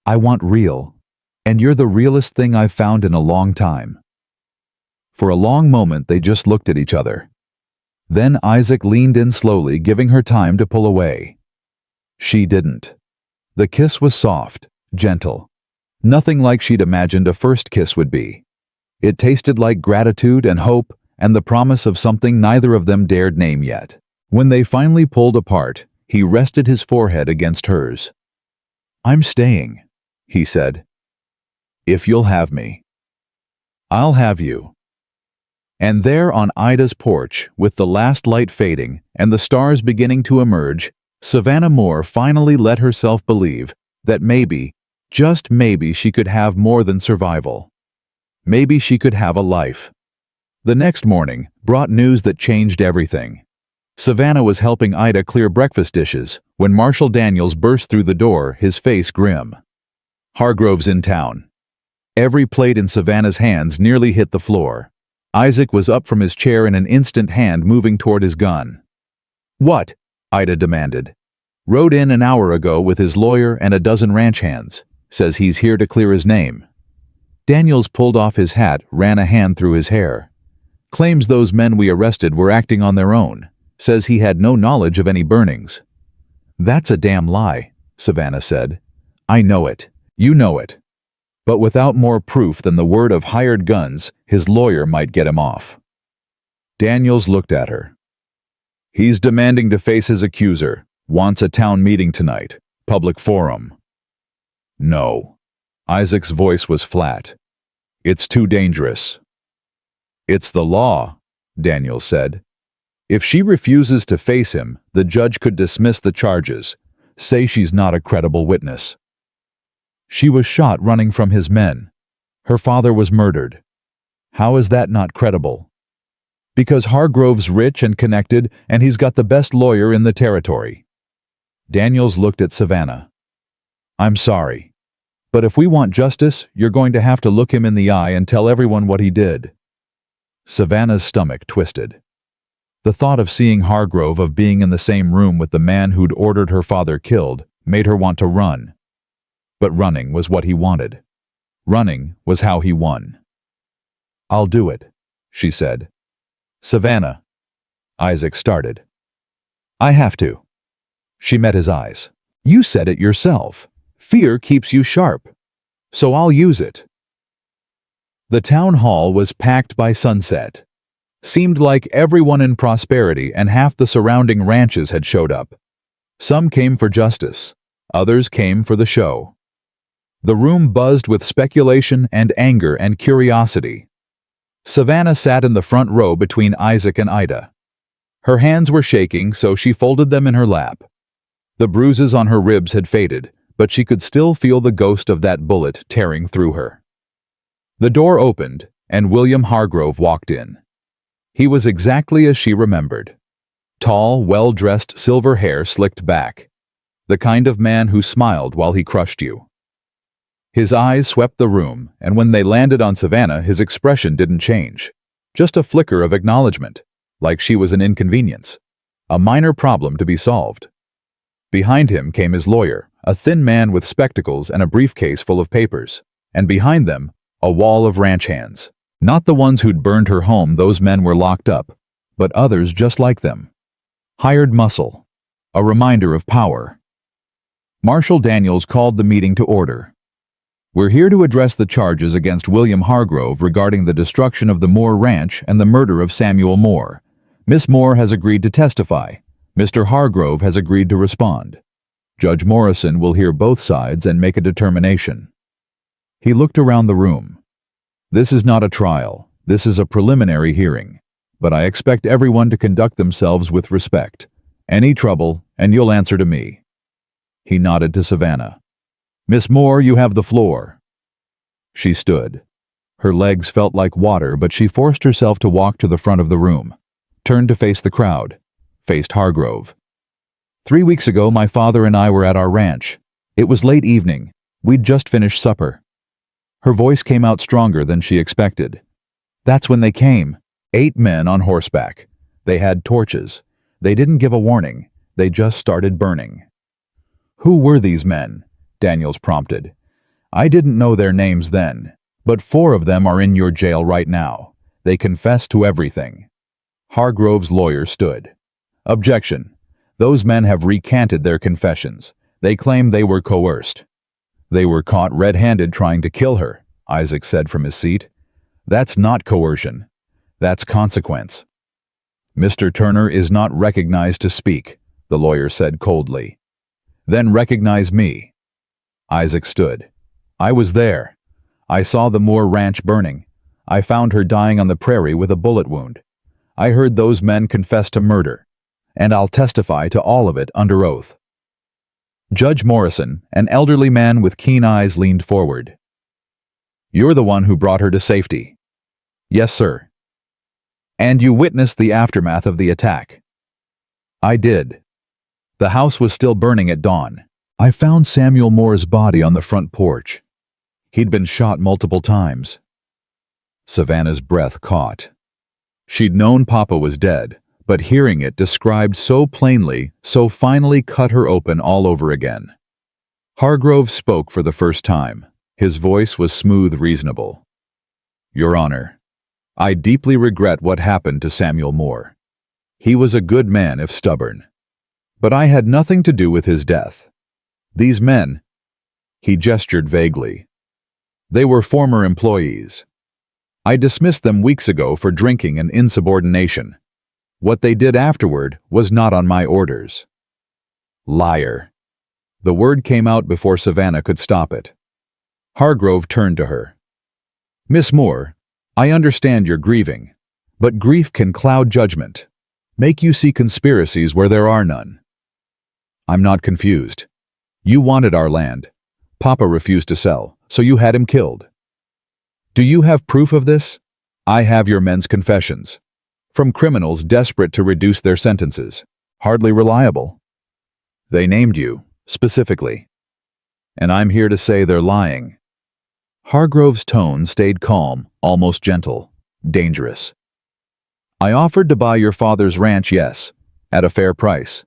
A: "I want real. And you're the realest thing I've found in a long time." For a long moment they just looked at each other. Then Isaac leaned in slowly, giving her time to pull away. She didn't. The kiss was soft, gentle. Nothing like she'd imagined a first kiss would be. It tasted like gratitude and hope and the promise of something neither of them dared name yet. When they finally pulled apart, he rested his forehead against hers. "I'm staying," he said. "If you'll have me." "I'll have you." And there on Ida's porch, with the last light fading and the stars beginning to emerge, Savannah Moore finally let herself believe that maybe, just maybe, she could have more than survival. Maybe she could have a life. The next morning brought news that changed everything. Savannah was helping Ida clear breakfast dishes when Marshall Daniels burst through the door, his face grim. "Hargrove's in town." Every plate in Savannah's hands nearly hit the floor. Isaac was up from his chair in an instant, hand moving toward his gun. "What?" Ida demanded. "Rode in an hour ago with his lawyer and a dozen ranch hands. Says he's here to clear his name." Daniels pulled off his hat, ran a hand through his hair. "Claims those men we arrested were acting on their own. Says he had no knowledge of any burnings." "That's a damn lie," Savannah said. "I know it. You know it. But without more proof than the word of hired guns, his lawyer might get him off." Daniels looked at her. "He's demanding to face his accuser. Wants a town meeting tonight. Public forum." "No." Isaac's voice was flat. "It's too dangerous." "It's the law," Daniels said. "If she refuses to face him, the judge could dismiss the charges, say she's not a credible witness." "She was shot running from his men. Her father was murdered. How is that not credible?" "Because Hargrove's rich and connected, and he's got the best lawyer in the territory." Daniels looked at Savannah. "I'm sorry. But if we want justice, you're going to have to look him in the eye and tell everyone what he did." Savannah's stomach twisted. The thought of seeing Hargrove, of being in the same room with the man who'd ordered her father killed, made her want to run. But running was what he wanted. Running was how he won. "I'll do it," she said. "Savannah." Isaac started. "I have to." She met his eyes. "You said it yourself. Fear keeps you sharp. So I'll use it." The town hall was packed by sunset. Seemed like everyone in Prosperity and half the surrounding ranches had showed up. Some came for justice. Others came for the show. The room buzzed with speculation and anger and curiosity. Savannah sat in the front row between Isaac and Ida. Her hands were shaking, so she folded them in her lap. The bruises on her ribs had faded, but she could still feel the ghost of that bullet tearing through her. The door opened, and William Hargrove walked in. He was exactly as she remembered. Tall, well-dressed, silver hair slicked back. The kind of man who smiled while he crushed you. His eyes swept the room, and when they landed on Savannah, his expression didn't change. Just a flicker of acknowledgement, like she was an inconvenience. A minor problem to be solved. Behind him came his lawyer, a thin man with spectacles and a briefcase full of papers. And behind them, a wall of ranch hands. Not the ones who'd burned her home, those men were locked up, but others just like them. Hired muscle. A reminder of power. Marshall Daniels called the meeting to order. We're here to address the charges against William Hargrove regarding the destruction of the Moore Ranch and the murder of Samuel Moore. Miss Moore has agreed to testify. Mr. Hargrove has agreed to respond. Judge Morrison will hear both sides and make a determination." He looked around the room. "This is not a trial. This is a preliminary hearing. But I expect everyone to conduct themselves with respect. Any trouble, and you'll answer to me." He nodded to Savannah. "Miss Moore, you have the floor." She stood. Her legs felt like water, but she forced herself to walk to the front of the room, turned to face the crowd, faced Hargrove. "3 weeks ago, my father and I were at our ranch. It was late evening. We'd just finished supper." Her voice came out stronger than she expected. "That's when they came. 8 men on horseback. They had torches. They didn't give a warning. They just started burning." "Who were these men?" Daniels prompted. "I didn't know their names then, but 4 of them are in your jail right now. They confessed to everything." Hargrove's lawyer stood. "Objection. Those men have recanted their confessions. They claim they were coerced." "They were caught red-handed trying to kill her," Isaac said from his seat. "That's not coercion. That's consequence." "Mr. Turner is not recognized to speak," the lawyer said coldly. "Then recognize me." Isaac stood. "I was there. I saw the Moore Ranch burning. I found her dying on the prairie with a bullet wound. I heard those men confess to murder, and I'll testify to all of it under oath." Judge Morrison, an elderly man with keen eyes, leaned forward. "You're the one who brought her to safety." "Yes, sir." "And you witnessed the aftermath of the attack." "I did. The house was still burning at dawn. I found Samuel Moore's body on the front porch. He'd been shot multiple times." Savannah's breath caught. She'd known Papa was dead, but hearing it described so plainly, so finally cut her open all over again. Hargrove spoke for the first time. His voice was smooth, reasonable. "Your Honor, I deeply regret what happened to Samuel Moore. He was a good man if stubborn. But I had nothing to do with his death. These men," he gestured vaguely, "they were former employees. I dismissed them weeks ago for drinking and insubordination. What they did afterward was not on my orders." "Liar." The word came out before Savannah could stop it. Hargrove turned to her. "Miss Moore, I understand you're grieving, but grief can cloud judgment, make you see conspiracies where there are none." "I'm not confused. You wanted our land. Papa refused to sell, so you had him killed. Do you have proof of this? I have your men's confessions. From criminals desperate to reduce their sentences. Hardly reliable. They named you, specifically. And I'm here to say they're lying." Hargrove's tone stayed calm, almost gentle, dangerous. "I offered to buy your father's ranch, yes, at a fair price.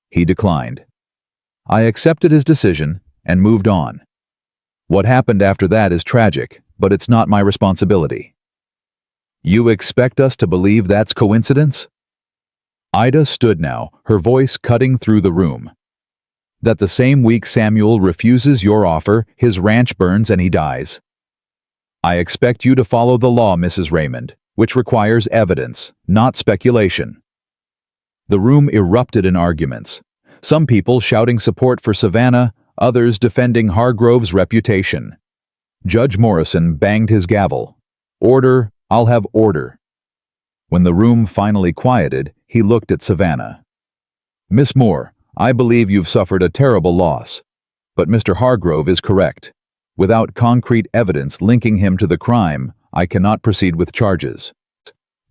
A: He declined. I accepted his decision and moved on. What happened after that is tragic, but it's not my responsibility." "You expect us to believe that's coincidence?" Ida stood now, her voice cutting through the room. "That the same week Samuel refuses your offer, his ranch burns and he dies. I expect you to follow the law, Mrs. Raymond, which requires evidence, not speculation." The room erupted in arguments. Some people shouting support for Savannah, others defending Hargrove's reputation. Judge Morrison banged his gavel. "Order, I'll have order." When the room finally quieted, he looked at Savannah. "Miss Moore, I believe you've suffered a terrible loss. But Mr. Hargrove is correct. Without concrete evidence linking him to the crime, I cannot proceed with charges.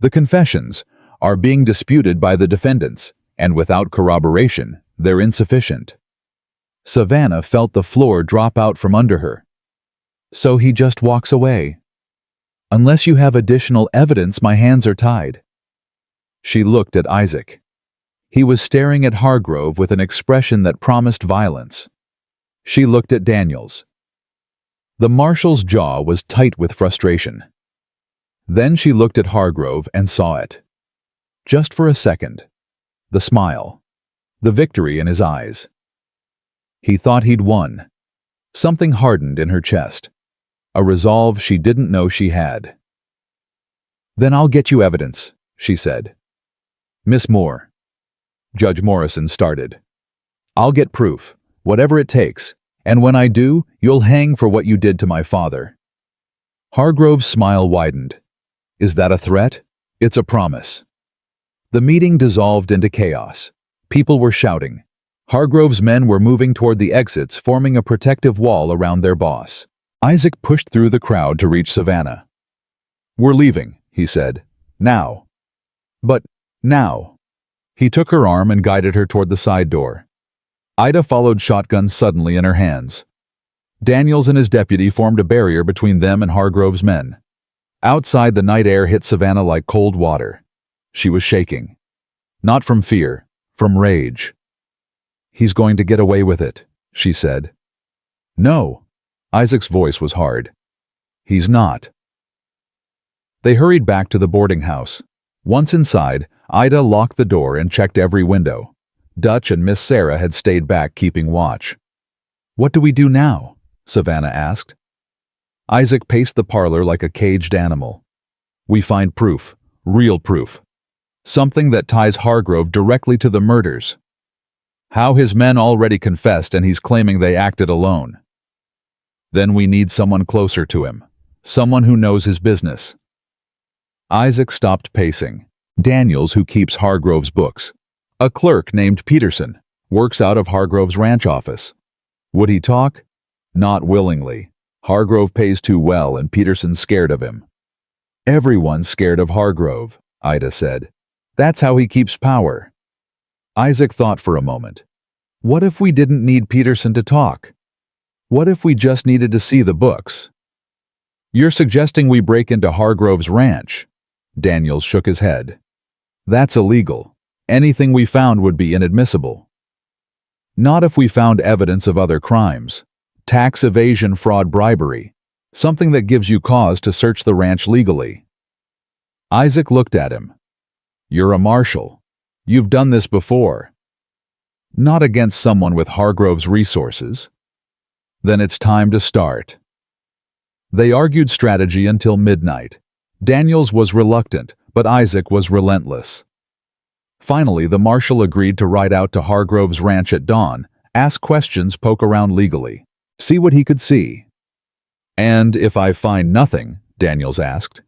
A: The confessions are being disputed by the defendants, and without corroboration, they're insufficient." Savannah felt the floor drop out from under her. "So he just walks away. Unless you have additional evidence, my hands are tied." She looked at Isaac. He was staring at Hargrove with an expression that promised violence. She looked at Daniels. The marshal's jaw was tight with frustration. Then she looked at Hargrove and saw it. Just for a second. The smile. The victory in his eyes. He thought he'd won. Something hardened in her chest. a resolve she didn't know she had. "Then I'll get you evidence," she said. "Miss Moore," Judge Morrison started, "I'll get proof, whatever it takes, and when I do, you'll hang for what you did to my father." Hargrove's smile widened. "Is that a threat? It's a promise." The meeting dissolved into chaos. People were shouting. Hargrove's men were moving toward the exits, forming a protective wall around their boss. Isaac pushed through the crowd to reach Savannah. "We're leaving," he said. "Now." "But now." He took her arm and guided her toward the side door. Ida followed, shotgun suddenly in her hands. Daniels and his deputy formed a barrier between them and Hargrove's men. Outside, the night air hit Savannah like cold water. She was shaking. Not from fear, from rage. "He's going to get away with it," she said. "No." Isaac's voice was hard. "He's not." They hurried back to the boarding house. Once inside, Ida locked the door and checked every window. Dutch and Miss Sarah had stayed back, keeping watch. "What do we do now?" Savannah asked. Isaac paced the parlor like a caged animal. "We find proof, real proof. Something that ties Hargrove directly to the murders. How his men already confessed and he's claiming they acted alone. Then we need someone closer to him, someone who knows his business." Isaac stopped pacing. "Daniels, who keeps Hargrove's books. A clerk named Peterson, works out of Hargrove's ranch office. Would he talk? Not willingly. Hargrove pays too well and Peterson's scared of him." "Everyone's scared of Hargrove," Ida said. "That's how he keeps power." Isaac thought for a moment. What if we didn't need Peterson to talk? What if we just needed to see the books? "You're suggesting we break into Hargrove's ranch?" Daniels shook his head. "That's illegal. Anything we found would be inadmissible." "Not if we found evidence of other crimes. Tax evasion, fraud, bribery. Something that gives you cause to search the ranch legally." Isaac looked at him. "You're a marshal. You've done this before." "Not against someone with Hargrove's resources." "Then it's time to start." They argued strategy until midnight. Daniels was reluctant, but Isaac was relentless. Finally, the marshal agreed to ride out to Hargrove's ranch at dawn, ask questions, poke around legally, see what he could see. "And if I find nothing?" Daniels asked.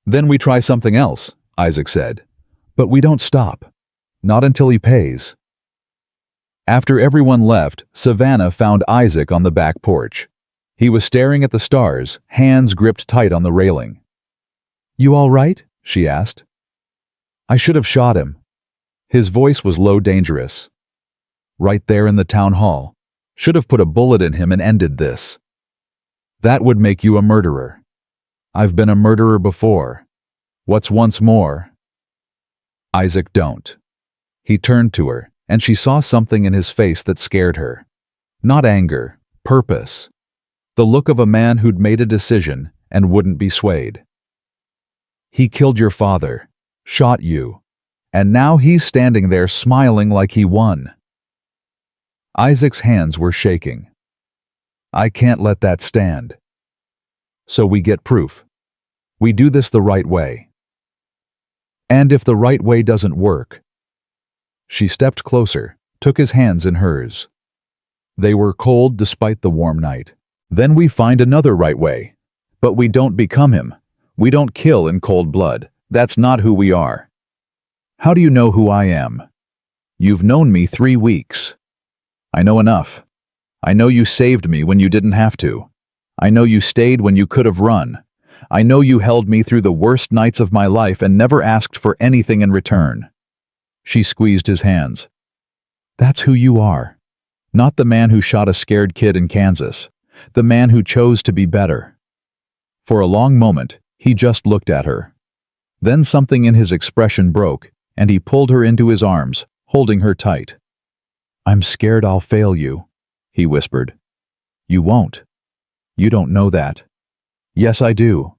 A: "Then we try something else," Isaac said. "But we don't stop. Not until he pays." After everyone left, Savannah found Isaac on the back porch. He was staring at the stars, hands gripped tight on the railing. "You all right?" she asked. "I should have shot him." His voice was low, dangerous. "Right there in the town hall. Should have put a bullet in him and ended this. That would make you a murderer. I've been a murderer before. What's once more?" "Isaac, don't." He turned to her, and she saw something in his face that scared her. Not anger, purpose. The look of a man who'd made a decision and wouldn't be swayed. "He killed your father, shot you, and now he's standing there smiling like he won." Isaac's hands were shaking. "I can't let that stand. So we get proof. We do this the right way. And if the right way doesn't work..." She stepped closer, took his hands in hers. They were cold despite the warm night. "Then we find another right way. But we don't become him. We don't kill in cold blood. That's not who we are." "How do you know who I am?" "You've known me 3 weeks. I know enough. I know you saved me when you didn't have to. I know you stayed when you could have run. I know you held me through the worst nights of my life and never asked for anything in return." She squeezed his hands. "That's who you are. Not the man who shot a scared kid in Kansas. The man who chose to be better." For a long moment, he just looked at her. Then something in his expression broke, and he pulled her into his arms, holding her tight. "I'm scared I'll fail you," he whispered. "You won't. You don't know that." "Yes, I do."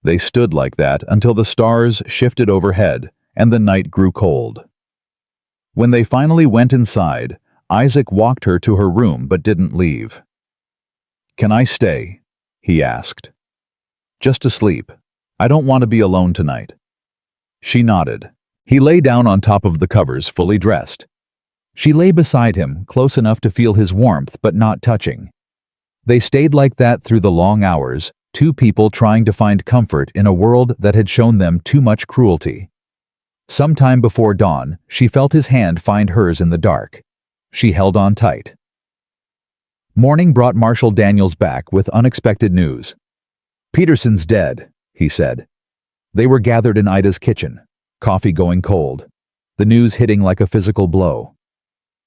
A: They stood like that until the stars shifted overhead and the night grew cold. When they finally went inside, Isaac walked her to her room but didn't leave. "Can I stay?" he asked. Just to sleep. I don't want to be alone tonight. She nodded. He lay down on top of the covers, fully dressed. She lay beside him, close enough to feel his warmth but not touching. They stayed like that through the long hours, two people trying to find comfort in a world that had shown them too much cruelty. Sometime before dawn, she felt his hand find hers in the dark. She held on tight. Morning brought Marshal Daniels back with unexpected news. "Peterson's dead," he said. They were gathered in Ida's kitchen, coffee going cold, the news hitting like a physical blow.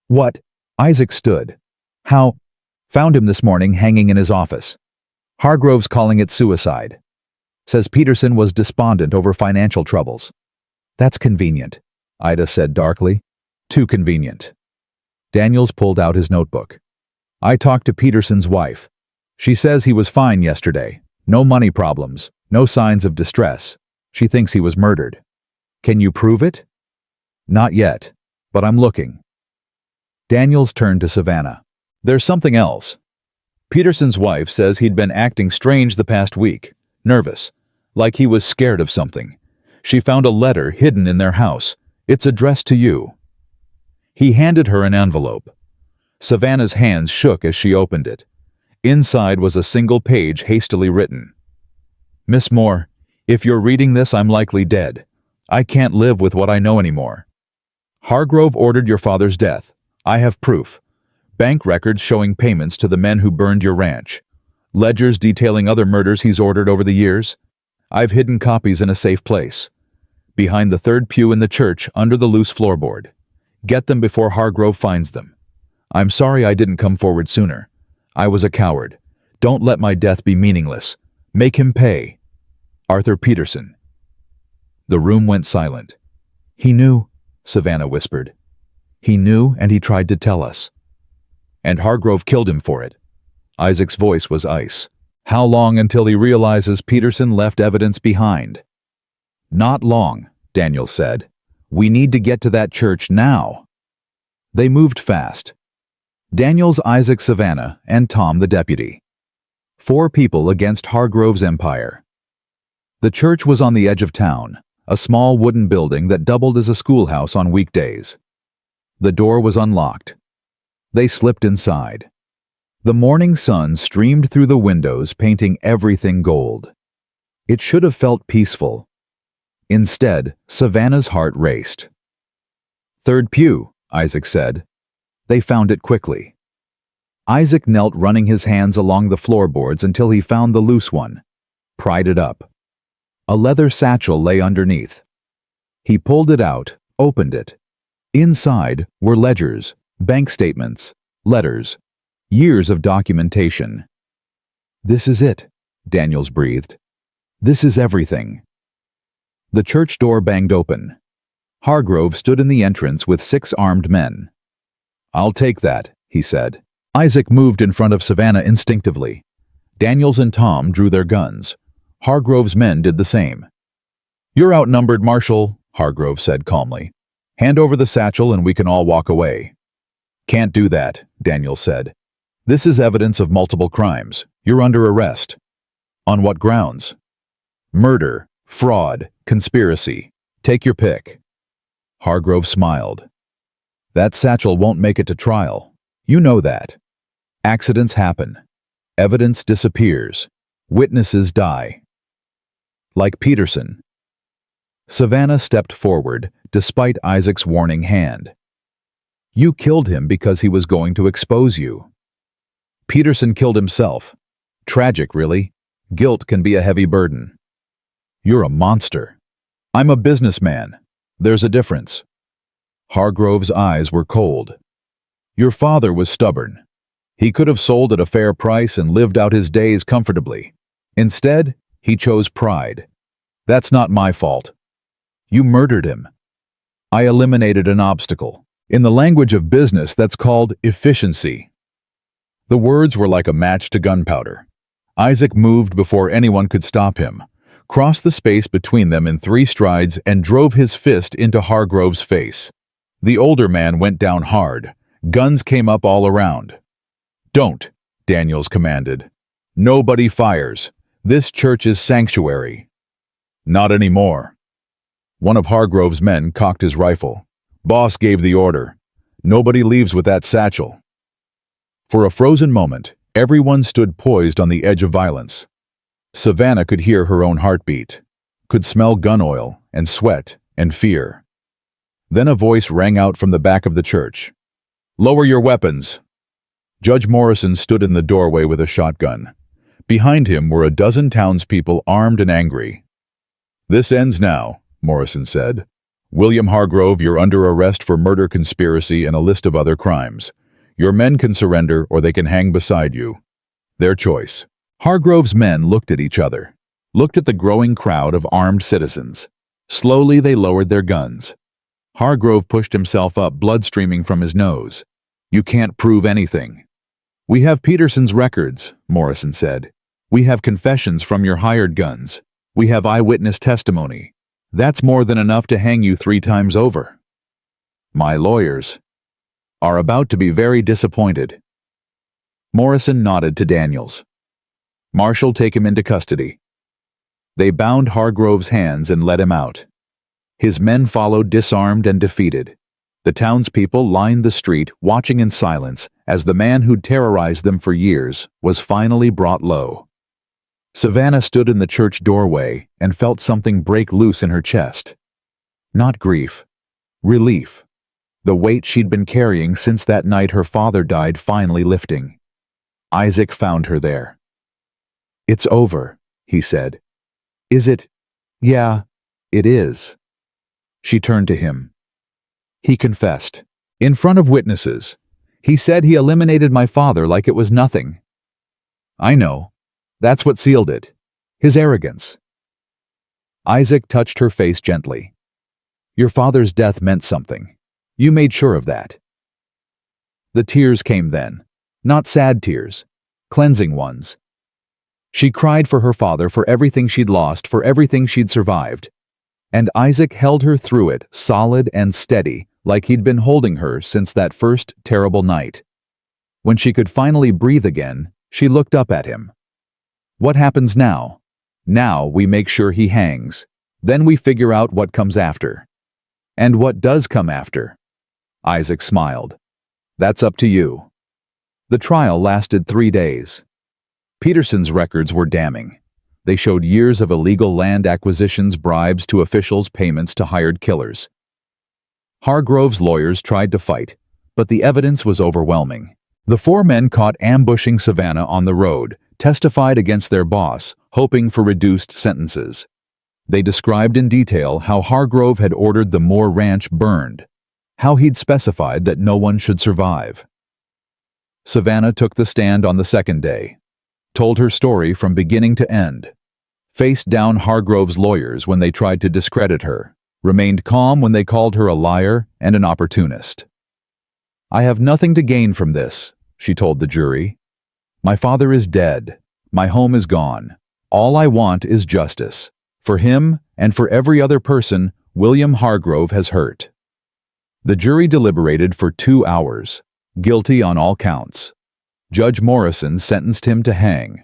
A: "What?" Isaac stood. "How?" "Found him this morning hanging in his office. Hargrove's calling it suicide. Says Peterson was despondent over financial troubles." "That's convenient," Ida said darkly. "Too convenient." Daniels pulled out his notebook. "I talked to Peterson's wife. She says he was fine yesterday. No money problems, no signs of distress. She thinks he was murdered." "Can you prove it?" "Not yet, but I'm looking." Daniels turned to Savannah. "There's something else. Peterson's wife says he'd been acting strange the past week, nervous, like he was scared of something. She found a letter hidden in their house. It's addressed to you." He handed her an envelope. Savannah's hands shook as she opened it. Inside was a single page hastily written. "Miss Moore, if you're reading this, I'm likely dead. I can't live with what I know anymore. Hargrove ordered your father's death. I have proof. Bank records showing payments to the men who burned your ranch. Ledgers detailing other murders he's ordered over the years. I've hidden copies in a safe place. Behind the third pew in the church under the loose floorboard. Get them before Hargrove finds them. I'm sorry I didn't come forward sooner. I was a coward. Don't let my death be meaningless. Make him pay. Arthur Peterson." The room went silent. "He knew," Savannah whispered. "He knew, and he tried to tell us." "And Hargrove killed him for it." Isaac's voice was ice. "How long until he realizes Peterson left evidence behind?" "Not long," Daniel said. "We need to get to that church now." They moved fast. Daniels, Isaac, Savannah, and Tom the deputy. 4 people against Hargrove's empire. The church was on the edge of town, a small wooden building that doubled as a schoolhouse on weekdays. The door was unlocked. They slipped inside. The morning sun streamed through the windows, painting everything gold. It should have felt peaceful. Instead, Savannah's heart raced. "Third pew," Isaac said. They found it quickly. Isaac knelt, running his hands along the floorboards until he found the loose one, pried it up. A leather satchel lay underneath. He pulled it out, opened it. Inside were ledgers, bank statements, letters, years of documentation. "This is it," Daniels breathed. "This is everything." The church door banged open. Hargrove stood in the entrance with 6 armed men. "I'll take that," he said. Isaac moved in front of Savannah instinctively. Daniels and Tom drew their guns. Hargrove's men did the same. "You're outnumbered, Marshal," Hargrove said calmly. "Hand over the satchel and we can all walk away." "Can't do that," Daniels said. "This is evidence of multiple crimes. You're under arrest." "On what grounds?" "Murder, fraud, conspiracy. Take your pick." Hargrove smiled. "That satchel won't make it to trial. You know that. Accidents happen. Evidence disappears. Witnesses die. Like Peterson." Savannah stepped forward, despite Isaac's warning hand. "You killed him because he was going to expose you." "Peterson killed himself. Tragic, really. Guilt can be a heavy burden." "You're a monster." "I'm a businessman. There's a difference." Hargrove's eyes were cold. "Your father was stubborn. He could have sold at a fair price and lived out his days comfortably. Instead, he chose pride. That's not my fault. You murdered him." "I eliminated an obstacle. In the language of business, that's called efficiency." The words were like a match to gunpowder. Isaac moved before anyone could stop him, crossed the space between them in 3 strides, and drove his fist into Hargrove's face. The older man went down hard. Guns came up all around. "Don't," Daniels commanded. Nobody fires. This church is sanctuary. Not anymore. One of Hargrove's men cocked his rifle. Boss gave the order. Nobody leaves with that satchel. For a frozen moment, everyone stood poised on the edge of violence. Savannah could hear her own heartbeat, could smell gun oil and sweat and fear. Then a voice rang out from the back of the church. "Lower your weapons." Judge Morrison stood in the doorway with a shotgun. Behind him were a dozen townspeople armed and angry. "This ends now," Morrison said. "William Hargrove, you're under arrest for murder conspiracy and a list of other crimes. Your men can surrender or they can hang beside you. Their choice." Hargrove's men looked at each other, looked at the growing crowd of armed citizens. Slowly they lowered their guns. Hargrove pushed himself up, blood streaming from his nose. "You can't prove anything." "We have Peterson's records," Morrison said. "We have confessions from your hired guns. We have eyewitness testimony. That's more than enough to hang you 3 times over." "My lawyers are about to be very disappointed." Morrison nodded to Daniels. "Marshal, take him into custody." They bound Hargrove's hands and let him out. His men followed, disarmed and defeated. The townspeople lined the street, watching in silence as the man who'd terrorized them for years was finally brought low. Savannah stood in the church doorway and felt something break loose in her chest. Not grief, relief. The weight she'd been carrying since that night her father died finally lifting. Isaac found her there. "It's over," he said. "Is it?" "Yeah, it is." She turned to him. He confessed. In front of witnesses. He said he eliminated my father like it was nothing. "I know. That's what sealed it. His arrogance." Isaac touched her face gently. "Your father's death meant something. You made sure of that." The tears came then. Not sad tears. Cleansing ones. She cried for her father, for everything she'd lost, for everything she'd survived. And Isaac held her through it, solid and steady, like he'd been holding her since that first terrible night. When she could finally breathe again, she looked up at him. "What happens now? Now we make sure he hangs. Then we figure out what comes after." "And what does come after?" Isaac smiled. "That's up to you." The trial lasted 3 days. Peterson's records were damning. They showed years of illegal land acquisitions, bribes to officials, payments to hired killers. Hargrove's lawyers tried to fight, but the evidence was overwhelming. The 4 men caught ambushing Savannah on the road testified against their boss, hoping for reduced sentences. They described in detail how Hargrove had ordered the Moore Ranch burned, how he'd specified that no one should survive. Savannah took the stand on the second day, told her story from beginning to end, faced down Hargrove's lawyers when they tried to discredit her, remained calm when they called her a liar and an opportunist. "I have nothing to gain from this," she told the jury. "My father is dead. My home is gone. All I want is justice. For him and for every other person William Hargrove has hurt." The jury deliberated for 2 hours, guilty on all counts. Judge Morrison sentenced him to hang.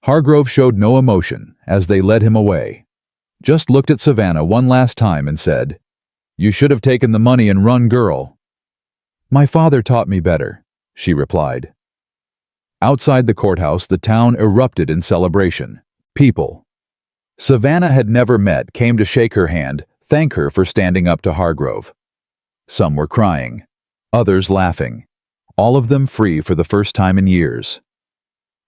A: Hargrove showed no emotion as they led him away. Just looked at Savannah one last time and said, "You should have taken the money and run, girl." "My father taught me better," she replied. Outside the courthouse, the town erupted in celebration. People Savannah had never met came to shake her hand, thank her for standing up to Hargrove. Some were crying, others laughing, all of them free for the first time in years.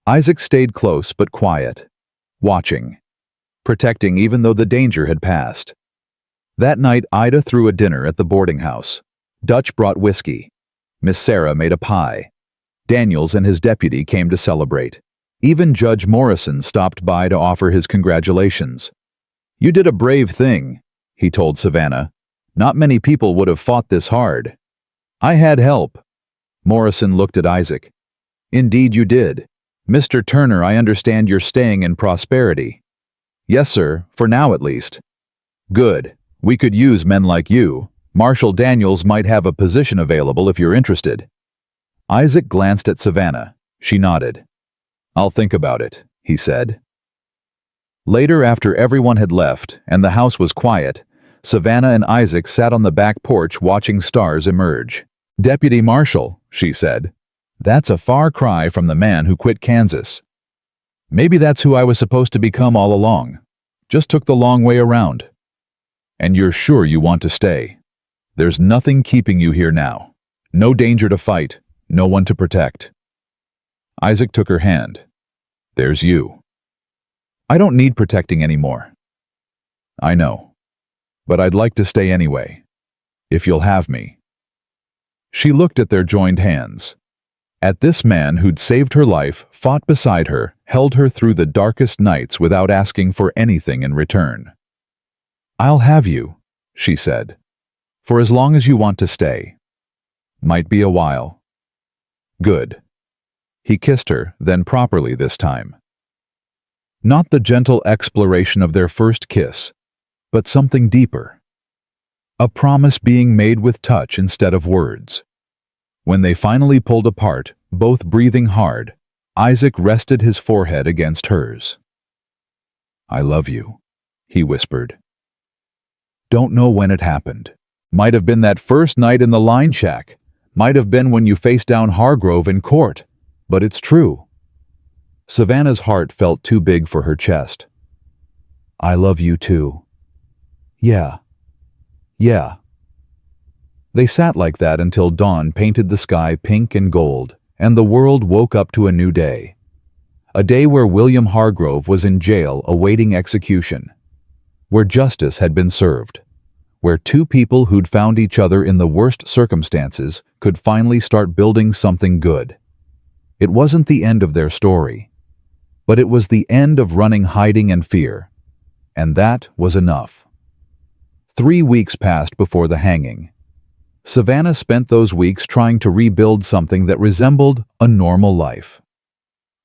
A: Isaac stayed close but quiet, watching, protecting even though the danger had passed. That night Ida threw a dinner at the boarding house. Dutch brought whiskey. Miss Sarah made a pie. Daniels and his deputy came to celebrate. Even Judge Morrison stopped by to offer his congratulations. "You did a brave thing," he told Savannah. "Not many people would have fought this hard." "I had help." Morrison looked at Isaac. "Indeed you did. Mr. Turner, I understand you're staying in prosperity." "Yes, sir, for now at least." "Good. We could use men like you. Marshal Daniels might have a position available if you're interested." Isaac glanced at Savannah. She nodded. I'll think about it, he said. Later, after everyone had left and the house was quiet, Savannah and Isaac sat on the back porch watching stars emerge. "Deputy Marshal," she said, "that's a far cry from the man who quit Kansas. Maybe that's who I was supposed to become all along. Just took the long way around. And you're sure you want to stay? There's nothing keeping you here now. No danger to fight, no one to protect." Isaac took her hand. "There's you." "I don't need protecting anymore." "I know. But I'd like to stay anyway. If you'll have me." She looked at their joined hands. At this man who'd saved her life, fought beside her, held her through the darkest nights without asking for anything in return. "I'll have you," she said, "for as long as you want to stay. Might be a while." "Good." He kissed her, then properly this time. Not the gentle exploration of their first kiss, but something deeper. A promise being made with touch instead of words. When they finally pulled apart, both breathing hard, Isaac rested his forehead against hers. "I love you," he whispered. Don't know when it happened. Might have been that first night in the line shack. Might have been when you faced down Hargrove in court. But it's true. Savannah's heart felt too big for her chest. "I love you too." Yeah. They sat like that until dawn painted the sky pink and gold, and the world woke up to a new day. A day where William Hargrove was in jail awaiting execution. Where justice had been served. Where two people who'd found each other in the worst circumstances could finally start building something good. It wasn't the end of their story. But it was the end of running, hiding, and fear. And that was enough. 3 weeks passed before the hanging. Savannah spent those weeks trying to rebuild something that resembled a normal life.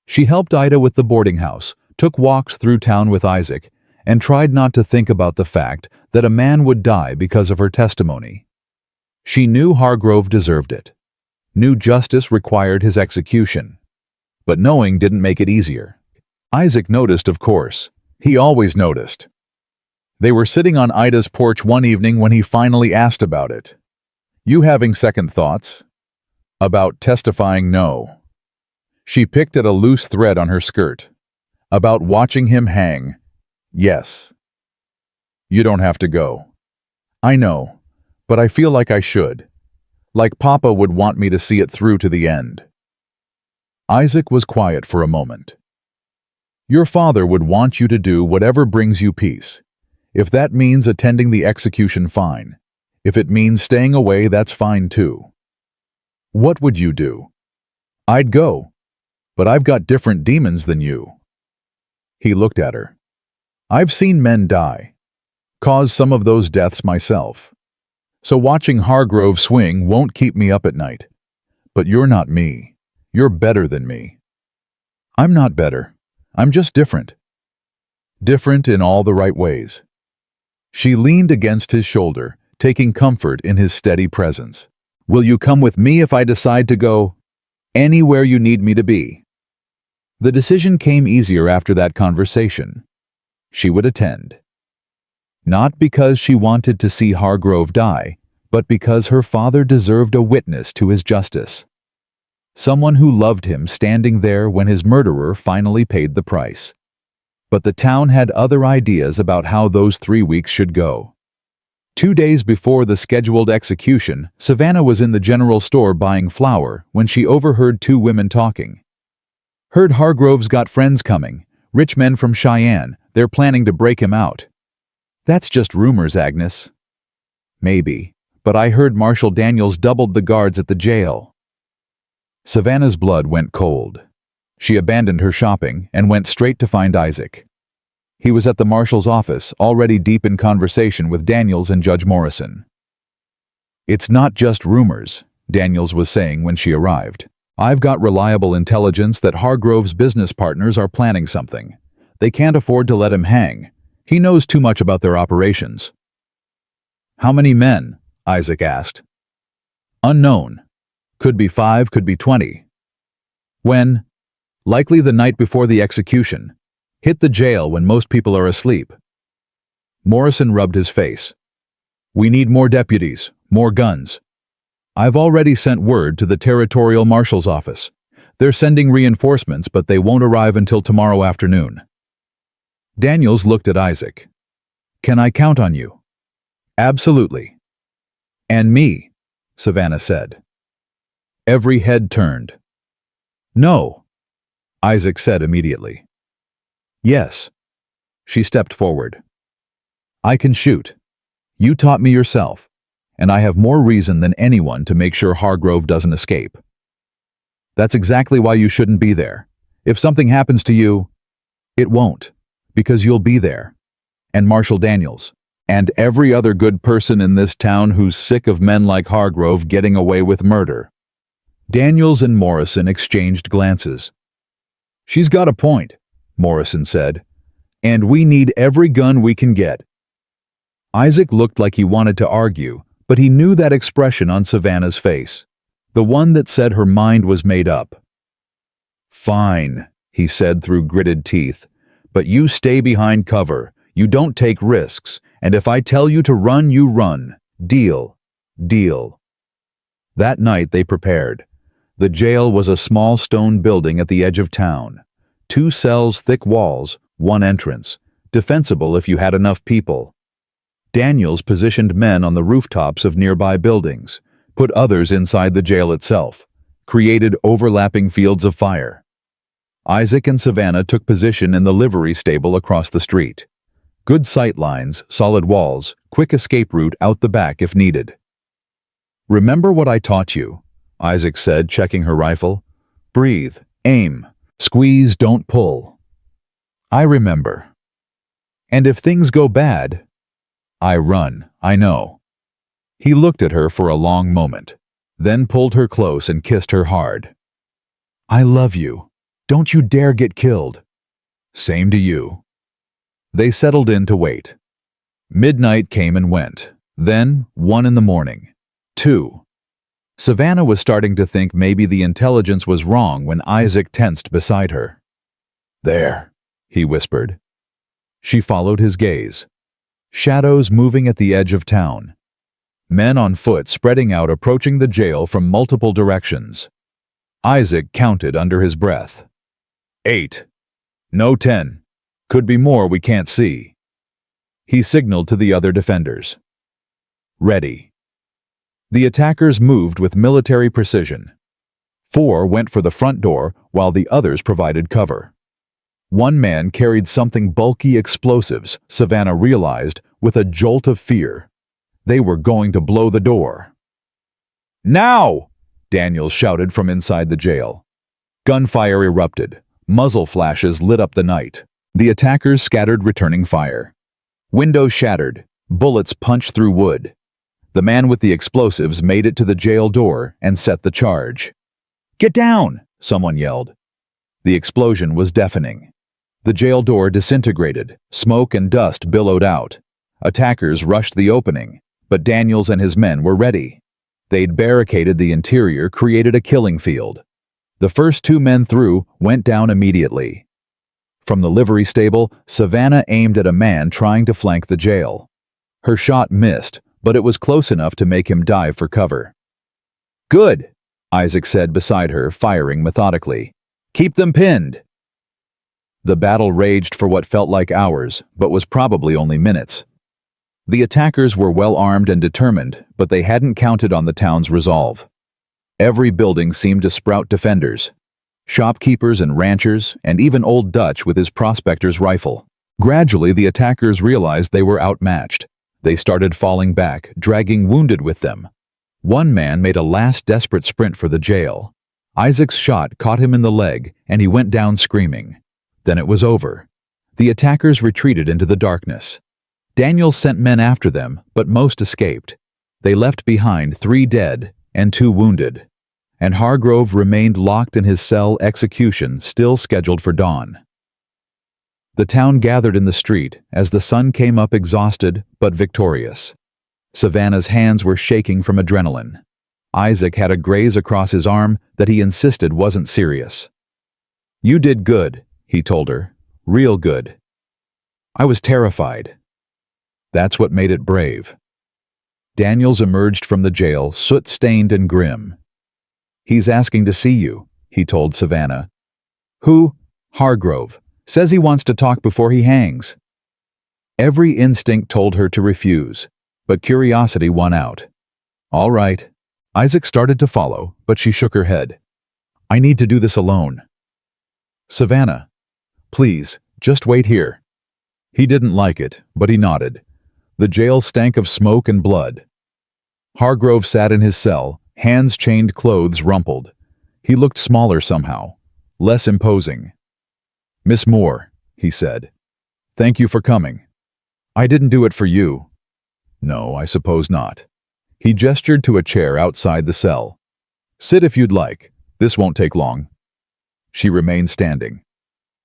A: She helped Ida with the boarding house, took walks through town with Isaac, and tried not to think about the fact that a man would die because of her testimony. She knew Hargrove deserved it. Knew justice required his execution. But knowing didn't make it easier. Isaac noticed, of course. He always noticed. They were sitting on Ida's porch one evening when he finally asked about it. "You having second thoughts?" "About testifying, no." She picked at a loose thread on her skirt. "About watching him hang?" "Yes." "You don't have to go." "I know, but I feel like I should. Like Papa would want me to see it through to the end." Isaac was quiet for a moment. "Your father would want you to do whatever brings you peace. If that means attending the execution, fine. If it means staying away, that's fine too." "What would you do?" "I'd go. But I've got different demons than you." He looked at her. "I've seen men die. Caused some of those deaths myself. So watching Hargrove swing won't keep me up at night. But you're not me. You're better than me." "I'm not better. I'm just different." "Different in all the right ways." She leaned against his shoulder, taking comfort in his steady presence. "Will you come with me if I decide to go anywhere you need me to be?" The decision came easier after that conversation. She would attend. Not because she wanted to see Hargrove die, but because her father deserved a witness to his justice. Someone who loved him standing there when his murderer finally paid the price. But the town had other ideas about how those 3 weeks should go. 2 days before the scheduled execution, Savannah was in the general store buying flour when she overheard 2 women talking. "Heard Hargrove's got friends coming, rich men from Cheyenne. They're planning to break him out." "That's just rumors, Agnes." "Maybe, but I heard Marshal Daniels doubled the guards at the jail." Savannah's blood went cold. She abandoned her shopping and went straight to find Isaac. He was at the marshal's office, already deep in conversation with Daniels and Judge Morrison. "It's not just rumors," Daniels was saying when she arrived. "I've got reliable intelligence that Hargrove's business partners are planning something. They can't afford to let him hang. He knows too much about their operations." "How many men?" Isaac asked. "Unknown. Could be 5, could be 20. "When?" Likely the night before the execution. Hit the jail when most people are asleep. Morrison rubbed his face. We need more deputies, more guns. I've already sent word to the Territorial Marshal's office. They're sending reinforcements, but they won't arrive until tomorrow afternoon. Daniels looked at Isaac. Can I count on you? Absolutely. And me, Savannah said. Every head turned. No, Isaac said immediately. Yes. She stepped forward. I can shoot. You taught me yourself, and I have more reason than anyone to make sure Hargrove doesn't escape. That's exactly why you shouldn't be there. If something happens to you, it won't, because you'll be there. And Marshal Daniels, and every other good person in this town who's sick of men like Hargrove getting away with murder. Daniels and Morrison exchanged glances. She's got a point, Morrison said, and we need every gun we can get. Isaac looked like he wanted to argue, but he knew that expression on Savannah's face, the one that said her mind was made up. Fine, he said through gritted teeth, but you stay behind cover, you don't take risks, and if I tell you to run, you run. Deal. Deal. That night they prepared. The jail was a small stone building at the edge of town. 2 cells, thick walls, 1 entrance, defensible if you had enough people. Daniels positioned men on the rooftops of nearby buildings, put others inside the jail itself, created overlapping fields of fire. Isaac and Savannah took position in the livery stable across the street. Good sight lines, solid walls, quick escape route out the back if needed. Remember what I taught you, Isaac said, checking her rifle. Breathe, aim, squeeze, don't pull. I remember. And if things go bad, I run, I know. He looked at her for a long moment, then pulled her close and kissed her hard. I love you. Don't you dare get killed. Same to you. They settled in to wait. Midnight came and went. Then 1 in the morning. 2. Savannah was starting to think maybe the intelligence was wrong when Isaac tensed beside her. There, he whispered. She followed his gaze. Shadows moving at the edge of town. Men on foot spreading out approaching the jail from multiple directions. Isaac counted under his breath. 8. No 10. Could be more we can't see. He signaled to the other defenders. Ready. The attackers moved with military precision. 4 went for the front door while the others provided cover. One man carried something bulky explosives, Savannah realized, with a jolt of fear. They were going to blow the door. Now! Daniels shouted from inside the jail. Gunfire erupted. Muzzle flashes lit up the night. The attackers scattered returning fire. Windows shattered. Bullets punched through wood. The man with the explosives made it to the jail door and set the charge. Get down! Someone yelled. The explosion was deafening. The jail door disintegrated. Smoke and dust billowed out. Attackers rushed the opening, but Daniels and his men were ready. They'd barricaded the interior, created a killing field. The first 2 men through went down immediately. From the livery stable, Savannah aimed at a man trying to flank the jail. Her shot missed, but it was close enough to make him dive for cover. Good, Isaac said beside her, firing methodically. Keep them pinned. The battle raged for what felt like hours, but was probably only minutes. The attackers were well armed and determined, but they hadn't counted on the town's resolve. Every building seemed to sprout defenders. Shopkeepers and ranchers, and even Old Dutch with his prospector's rifle. Gradually, the attackers realized they were outmatched. They started falling back, dragging wounded with them. One man made a last desperate sprint for the jail. Isaac's shot caught him in the leg, and he went down screaming. Then it was over. The attackers retreated into the darkness. Daniels sent men after them, but most escaped. They left behind 3 dead and 2 wounded. And Hargrove remained locked in his cell, execution still scheduled for dawn. The town gathered in the street as the sun came up exhausted but victorious. Savannah's hands were shaking from adrenaline. Isaac had a graze across his arm that he insisted wasn't serious. You did good, he told her. Real good. I was terrified. That's what made it brave. Daniels emerged from the jail, soot-stained and grim. He's asking to see you, he told Savannah. Who? Hargrove. Says he wants to talk before he hangs. Every instinct told her to refuse, but curiosity won out. All right. Isaac started to follow, but she shook her head. I need to do this alone. Savannah, please, just wait here. He didn't like it, but he nodded. The jail stank of smoke and blood. Hargrove sat in his cell, hands chained, clothes rumpled. He looked smaller somehow, less imposing. Miss Moore, he said. Thank you for coming. I didn't do it for you. No, I suppose not. He gestured to a chair outside the cell. Sit if you'd like. This won't take long. She remained standing.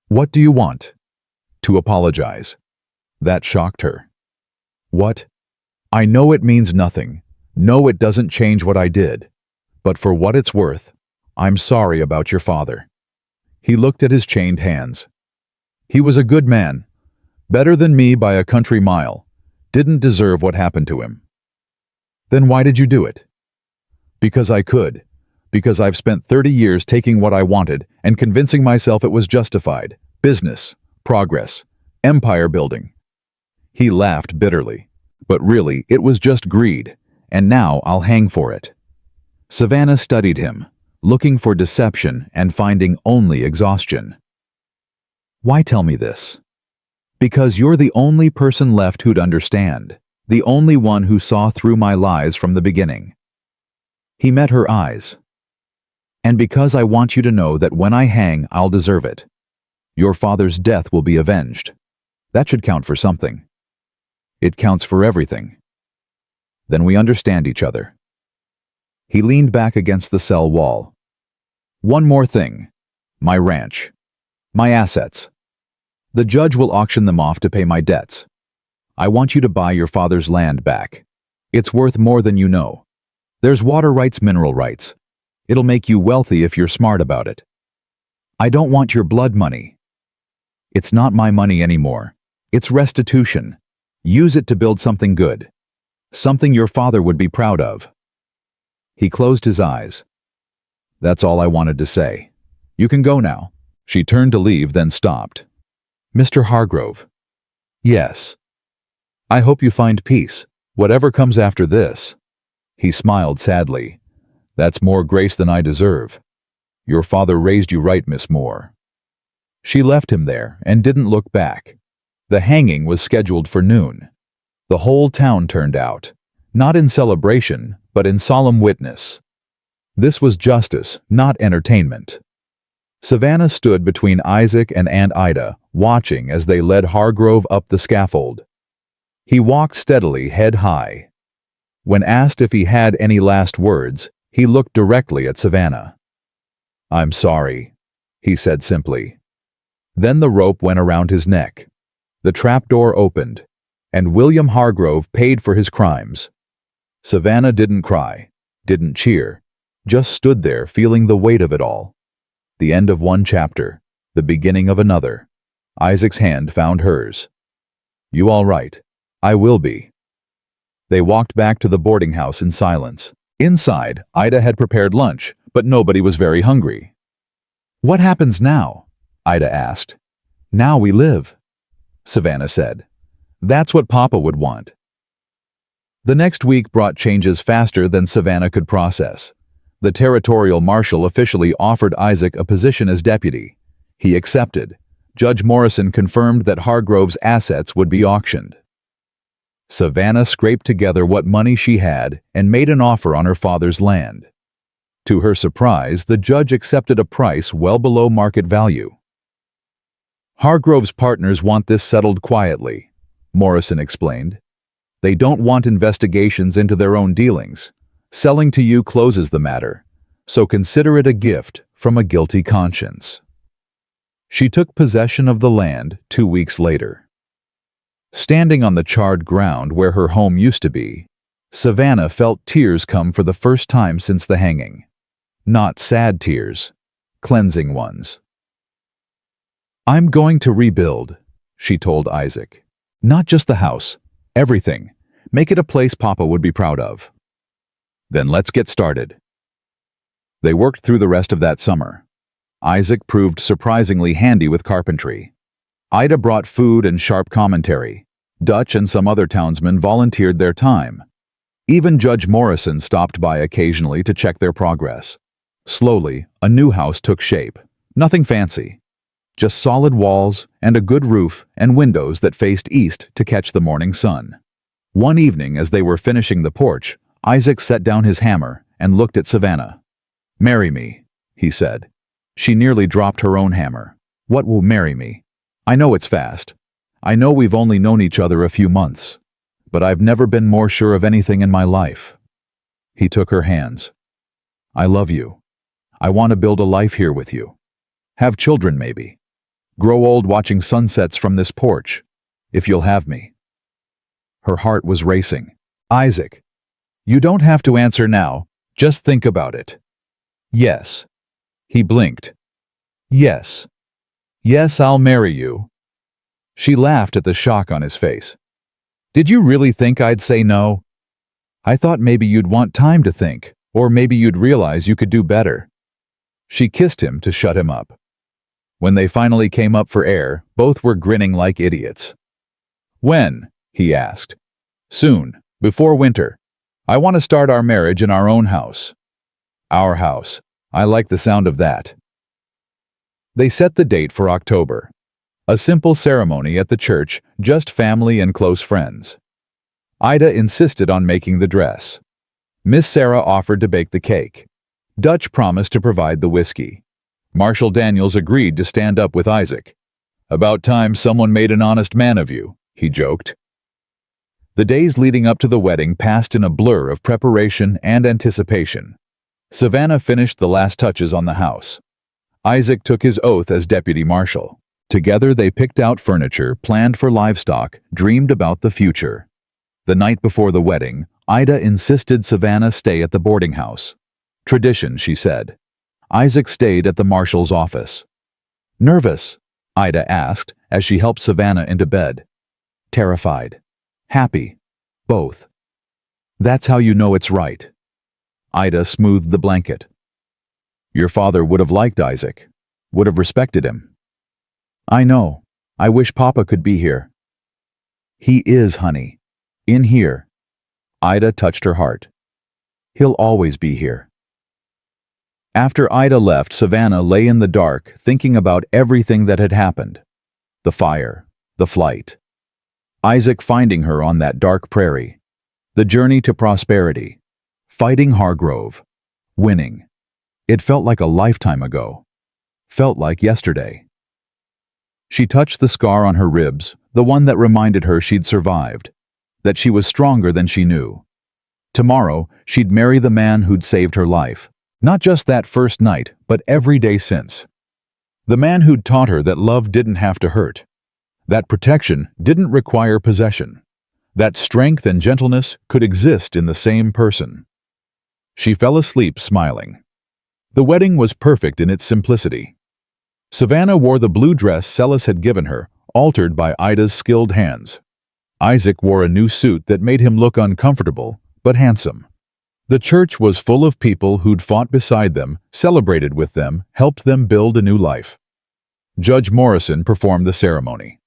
A: What do you want? To apologize. That shocked her. What? I know it means nothing. No, it doesn't change what I did. But for what it's worth, I'm sorry about your father. He looked at his chained hands. He was a good man. Better than me by a country mile. Didn't deserve what happened to him. Then why did you do it? Because I could. Because I've spent 30 years taking what I wanted and convincing myself it was justified. Business, progress, empire building. He laughed bitterly. But really, it was just greed, and now I'll hang for it. Savannah studied him, looking for deception and finding only exhaustion. Why tell me this? Because you're the only person left who'd understand, the only one who saw through my lies from the beginning. He met her eyes. And because I want you to know that when I hang, I'll deserve it. Your father's death will be avenged. That should count for something. It counts for everything. Then we understand each other. He leaned back against the cell wall. One more thing. My ranch. My assets. The judge will auction them off to pay my debts. I want you to buy your father's land back. It's worth more than you know. There's water rights, mineral rights. It'll make you wealthy if you're smart about it. I don't want your blood money. It's not my money anymore. It's restitution. Use it to build something good. Something your father would be proud of. He closed his eyes. That's all I wanted to say. You can go now. She turned to leave, then stopped. Mr. Hargrove. Yes. I hope you find peace, whatever comes after this. He smiled sadly. That's more grace than I deserve. Your father raised you right, Miss Moore. She left him there and didn't look back. The hanging was scheduled for noon. The whole town turned out, not in celebration, but in solemn witness. This was justice, not entertainment. Savannah stood between Isaac and Aunt Ida, watching as they led Hargrove up the scaffold. He walked steadily, head high. When asked if he had any last words, he looked directly at Savannah. I'm sorry, he said simply. Then the rope went around his neck. The trapdoor opened, and William Hargrove paid for his crimes. Savannah didn't cry, didn't cheer, just stood there feeling the weight of it all. The end of one chapter, the beginning of another. Isaac's hand found hers. You all right? I will be. They walked back to the boarding house in silence. Inside, Ida had prepared lunch, but nobody was very hungry. What happens now? Ida asked. Now we live, Savannah said. That's what Papa would want. The next week brought changes faster than Savannah could process. The territorial marshal officially offered Isaac a position as deputy. He accepted. Judge Morrison confirmed that Hargrove's assets would be auctioned. Savannah scraped together what money she had and made an offer on her father's land. To her surprise, the judge accepted a price well below market value. Hargrove's partners want this settled quietly, Morrison explained. They don't want investigations into their own dealings. Selling to you closes the matter, so consider it a gift from a guilty conscience. She took possession of the land 2 weeks later. Standing on the charred ground where her home used to be, Savannah felt tears come for the first time since the hanging. Not sad tears, cleansing ones. I'm going to rebuild, she told Isaac. Not just the house, everything. Make it a place Papa would be proud of. Then let's get started. They worked through the rest of that summer. Isaac proved surprisingly handy with carpentry. Ida brought food and sharp commentary. Dutch and some other townsmen volunteered their time. Even Judge Morrison stopped by occasionally to check their progress. Slowly, a new house took shape. Nothing fancy. Just solid walls and a good roof and windows that faced east to catch the morning sun. One evening, as they were finishing the porch, Isaac set down his hammer and looked at Savannah. "Marry me," he said. She nearly dropped her own hammer. "What will marry me? I know it's fast. I know we've only known each other a few months. But I've never been more sure of anything in my life." He took her hands. "I love you. I want to build a life here with you. Have children, maybe. Grow old watching sunsets from this porch, if you'll have me." Her heart was racing. "Isaac, you don't have to answer now. Just think about it." "Yes." He blinked. "Yes. Yes, I'll marry you." She laughed at the shock on his face. "Did you really think I'd say no? I thought maybe you'd want time to think, or maybe you'd realize you could do better." She kissed him to shut him up. When they finally came up for air, both were grinning like idiots. "When?" he asked. "Soon, before winter. I want to start our marriage in our own house." "Our house. I like the sound of that." They set the date for October. A simple ceremony at the church, just family and close friends. Ida insisted on making the dress. Miss Sarah offered to bake the cake. Dutch promised to provide the whiskey. Marshall Daniels agreed to stand up with Isaac. "About time someone made an honest man of you," he joked. The days leading up to the wedding passed in a blur of preparation and anticipation. Savannah finished the last touches on the house. Isaac took his oath as deputy marshal. Together they picked out furniture, planned for livestock, dreamed about the future. The night before the wedding, Ida insisted Savannah stay at the boarding house. Tradition, she said. Isaac stayed at the marshal's office. "Nervous?" Ida asked as she helped Savannah into bed. "Terrified. Happy. Both." "That's how you know it's right." Ida smoothed the blanket. "Your father would have liked Isaac, would have respected him." "I know. I wish Papa could be here." "He is, honey. In here." Ida touched her heart. "He'll always be here." After Ida left, Savannah lay in the dark, thinking about everything that had happened. The fire, the flight, Isaac finding her on that dark prairie, the journey to prosperity, fighting Hargrove, winning. It felt like a lifetime ago. Felt like yesterday. She touched the scar on her ribs, the one that reminded her she'd survived, that she was stronger than she knew. Tomorrow, she'd marry the man who'd saved her life. Not just that first night, but every day since. The man who'd taught her that love didn't have to hurt. That protection didn't require possession. That strength and gentleness could exist in the same person. She fell asleep smiling. The wedding was perfect in its simplicity. Savannah wore the blue dress Celis had given her, altered by Ida's skilled hands. Isaac wore a new suit that made him look uncomfortable, but handsome. The church was full of people who'd fought beside them, celebrated with them, helped them build a new life. Judge Morrison performed the ceremony.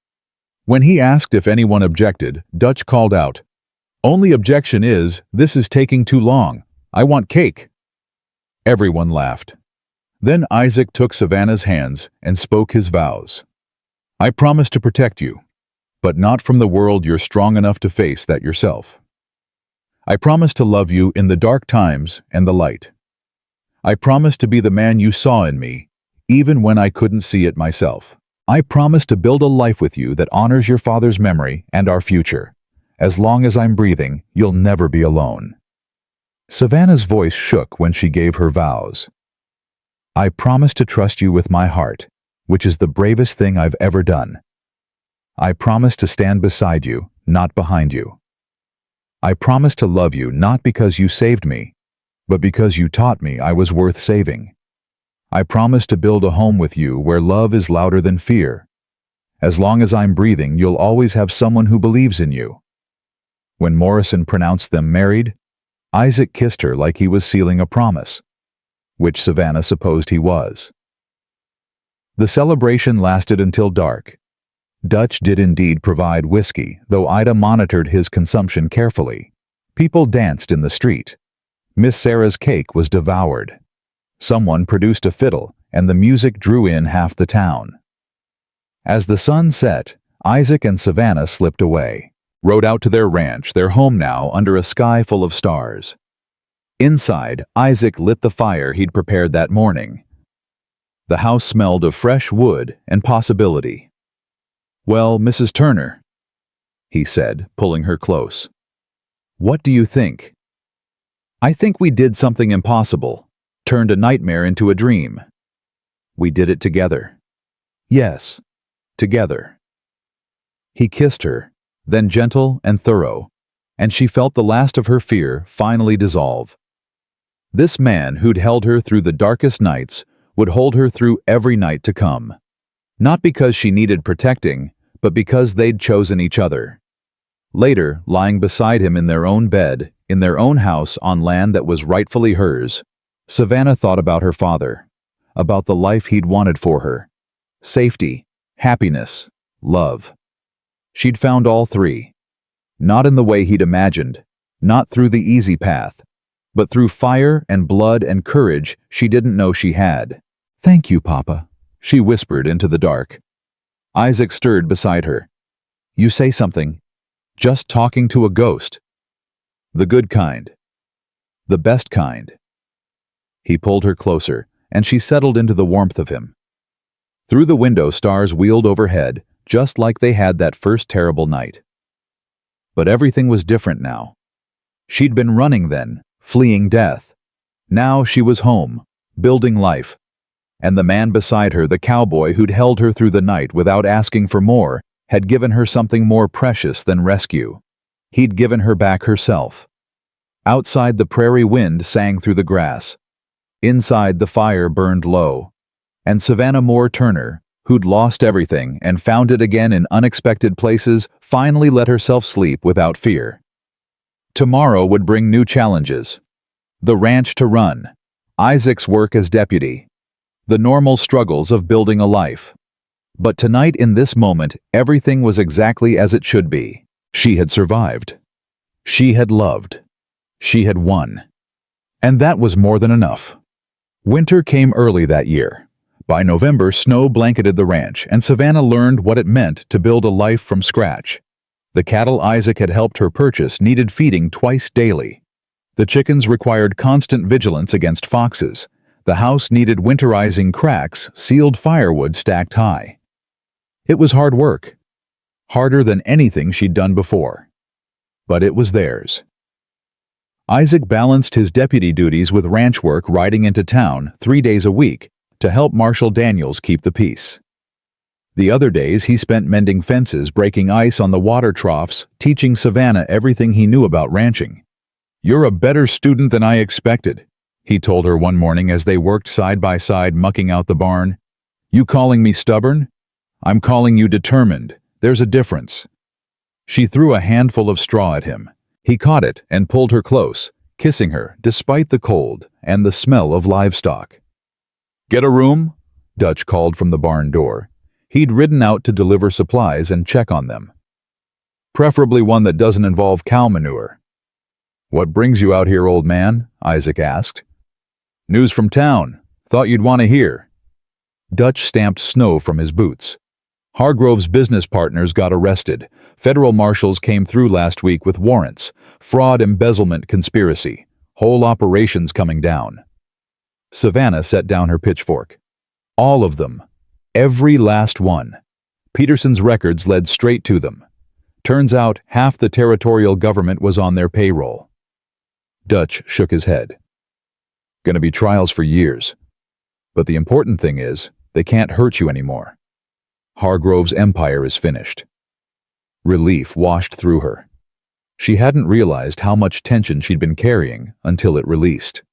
A: When he asked if anyone objected, Dutch called out, "Only objection is, this is taking too long. I want cake." Everyone laughed. Then Isaac took Savannah's hands and spoke his vows. "I promise to protect you, but not from the world you're strong enough to face that yourself. I promise to love you in the dark times and the light. I promise to be the man you saw in me, even when I couldn't see it myself. I promise to build a life with you that honors your father's memory and our future. As long as I'm breathing, you'll never be alone." Savannah's voice shook when she gave her vows. "I promise to trust you with my heart, which is the bravest thing I've ever done. I promise to stand beside you, not behind you. I promise to love you not because you saved me, but because you taught me I was worth saving. I promise to build a home with you where love is louder than fear, As long as I'm breathing, you'll always have someone who believes in you." When Morrison pronounced them married, Isaac kissed her like he was sealing a promise, which Savannah supposed he was. The celebration lasted until dark. Dutch did indeed provide whiskey, though Ida monitored his consumption carefully. People danced in the street. Miss Sarah's cake was devoured. Someone produced a fiddle, and the music drew in half the town. As the sun set, Isaac and Savannah slipped away, rode out to their ranch, their home now, under a sky full of stars. Inside, Isaac lit the fire he'd prepared that morning. The house smelled of fresh wood and possibility. "Well, Mrs. Turner," he said, pulling her close. "What do you think?" "I think we did something impossible, turned a nightmare into a dream. We did it together." "Yes, together." He kissed her, then gentle and thorough, and she felt the last of her fear finally dissolve. This man who'd held her through the darkest nights would hold her through every night to come. Not because she needed protecting, but because they'd chosen each other. Later, lying beside him in their own bed, in their own house on land that was rightfully hers, Savannah thought about her father, about the life he'd wanted for her. Safety, happiness, love. She'd found all three. Not in the way he'd imagined, not through the easy path, but through fire and blood and courage she didn't know she had. "Thank you, Papa," she whispered into the dark. Isaac stirred beside her. "You say something. Just talking to a ghost. The good kind. The best kind." He pulled her closer, and she settled into the warmth of him. Through the window, stars wheeled overhead, just like they had that first terrible night. But everything was different now. She'd been running then, fleeing death. Now she was home, building life. And the man beside her, the cowboy who'd held her through the night without asking for more, had given her something more precious than rescue. He'd given her back herself. Outside, the prairie wind sang through the grass. Inside, the fire burned low. And Savannah Moore Turner, who'd lost everything and found it again in unexpected places, finally let herself sleep without fear. Tomorrow would bring new challenges. The ranch to run, Isaac's work as deputy, the normal struggles of building a life. But tonight, in this moment, everything was exactly as it should be. She had survived. She had loved. She had won. And that was more than enough. Winter came early that year. By November, snow blanketed the ranch, and Savannah learned what it meant to build a life from scratch. The cattle Isaac had helped her purchase needed feeding twice daily. The chickens required constant vigilance against foxes. The house needed winterizing cracks, sealed firewood stacked high. It was hard work. Harder than anything she'd done before. But it was theirs. Isaac balanced his deputy duties with ranch work, riding into town 3 days a week to help Marshal Daniels keep the peace. The other days he spent mending fences, breaking ice on the water troughs, teaching Savannah everything he knew about ranching. "You're a better student than I expected," he told her one morning as they worked side by side mucking out the barn. "You calling me stubborn? I'm calling you determined. There's a difference." She threw a handful of straw at him. He caught it and pulled her close, kissing her despite the cold and the smell of livestock. "Get a room?" Dutch called from the barn door. He'd ridden out to deliver supplies and check on them. "Preferably one that doesn't involve cow manure." "What brings you out here, old man?" Isaac asked. "News from town. Thought you'd want to hear." Dutch stamped snow from his boots. Hargrove's business partners got arrested. Federal marshals came through last week with warrants. Fraud, embezzlement, conspiracy. Whole operations coming down. Savannah set down her pitchfork. All of them. Every last one. Peterson's records led straight to them. Turns out half the territorial government was on their payroll. Dutch shook his head. "Gonna be trials for years. But the important thing is, they can't hurt you anymore. Hargrove's empire is finished." Relief washed through her. She hadn't realized how much tension she'd been carrying until it released.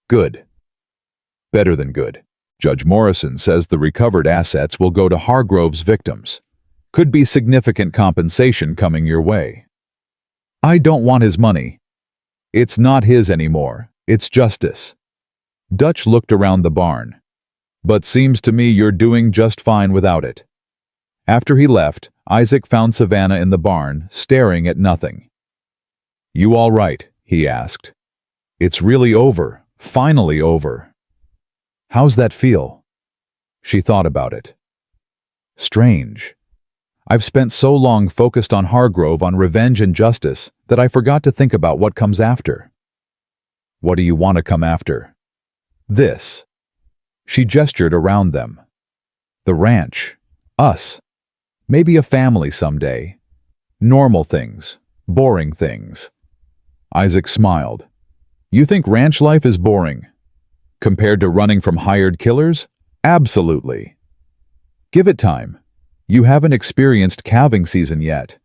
A: Good. Better than good. Judge Morrison says the recovered assets will go to Hargrove's victims. Could be significant compensation coming your way. I don't want his money. It's not his anymore. It's justice. Dutch looked around the barn. But seems to me you're doing just fine without it. After he left, Isaac found Savannah in the barn, staring at nothing. You all right? He asked. It's really over. Finally over. How's that feel? She thought about it. Strange. I've spent so long focused on Hargrove, on revenge and justice, that I forgot to think about what comes after. What do you want to come after? This. She gestured around them. The ranch. Us. Maybe a family someday. Normal things. Boring things. Isaac smiled. You think ranch life is boring? Compared to running from hired killers? Absolutely. Give it time. You haven't experienced calving season yet.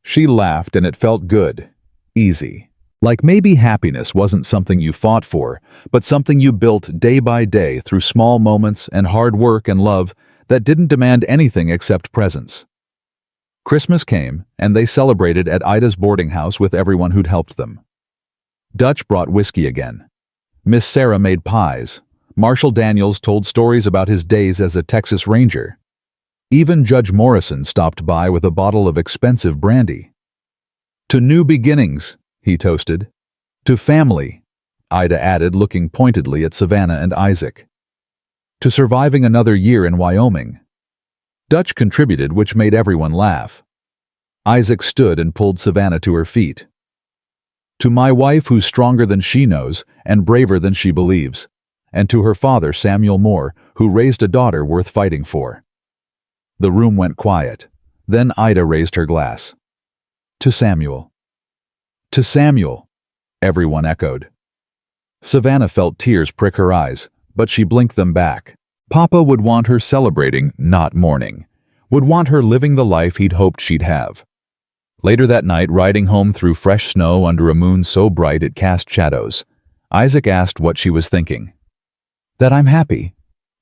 A: She laughed and it felt good. Easy. Like maybe happiness wasn't something you fought for, but something you built day by day through small moments and hard work and love that didn't demand anything except presence. Christmas came, and they celebrated at Ida's boarding house with everyone who'd helped them. Dutch brought whiskey again. Miss Sarah made pies. Marshal Daniels told stories about his days as a Texas Ranger. Even Judge Morrison stopped by with a bottle of expensive brandy. To new beginnings, he toasted. To family, Ida added, looking pointedly at Savannah and Isaac. To surviving another year in Wyoming. Dutch contributed, which made everyone laugh. Isaac stood and pulled Savannah to her feet. To my wife who's stronger than she knows and braver than she believes, and to her father, Samuel Moore, who raised a daughter worth fighting for. The room went quiet. Then Ida raised her glass. To Samuel. To Samuel, everyone echoed. Savannah felt tears prick her eyes, but she blinked them back. Papa would want her celebrating, not mourning. Would want her living the life he'd hoped she'd have. Later that night, riding home through fresh snow under a moon so bright it cast shadows, Isaac asked what she was thinking. That I'm happy.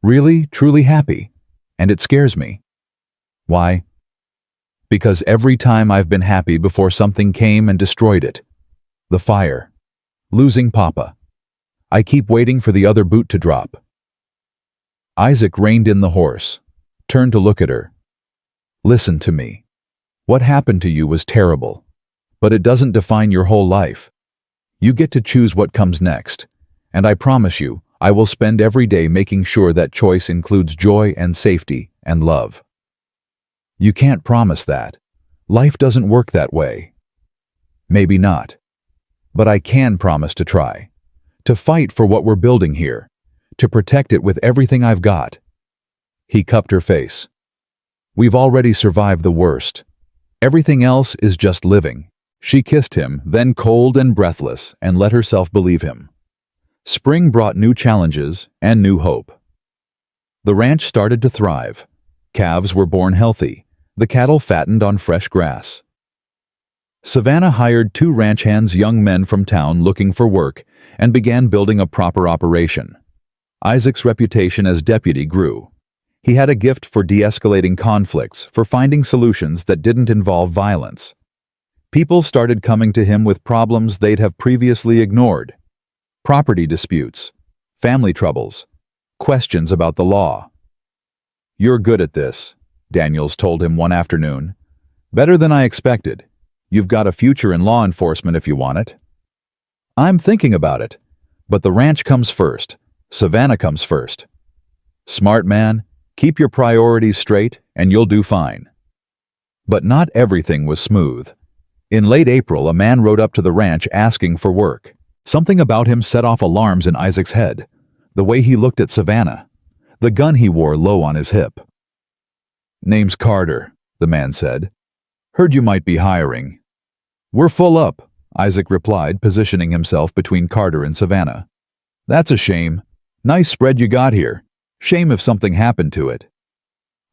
A: Really, truly happy. And it scares me. Why? Because every time I've been happy before something came and destroyed it. The fire. Losing Papa. I keep waiting for the other boot to drop. Isaac reined in the horse, turned to look at her. Listen to me. What happened to you was terrible, but it doesn't define your whole life. You get to choose what comes next, and I promise you, I will spend every day making sure that choice includes joy and safety and love. You can't promise that. Life doesn't work that way. Maybe not. But I can promise to try. To fight for what we're building here. To protect it with everything I've got. He cupped her face. We've already survived the worst. Everything else is just living. She kissed him, then cold and breathless, and let herself believe him. Spring brought new challenges and new hope. The ranch started to thrive. Calves were born healthy. The cattle fattened on fresh grass. Savannah hired 2 ranch hands, young men from town looking for work, and began building a proper operation. Isaac's reputation as deputy grew. He had a gift for de-escalating conflicts, for finding solutions that didn't involve violence. People started coming to him with problems they'd have previously ignored. Property disputes, family troubles, questions about the law. You're good at this, Daniels told him one afternoon. Better than I expected. You've got a future in law enforcement if you want it. I'm thinking about it, but the ranch comes first. Savannah comes first. Smart man, keep your priorities straight and you'll do fine. But not everything was smooth. In late April, a man rode up to the ranch asking for work. Something about him set off alarms in Isaac's head. The way he looked at Savannah. The gun he wore low on his hip. Name's Carter, the man said. Heard you might be hiring. We're full up, Isaac replied, positioning himself between Carter and Savannah. That's a shame. Nice spread you got here. Shame if something happened to it.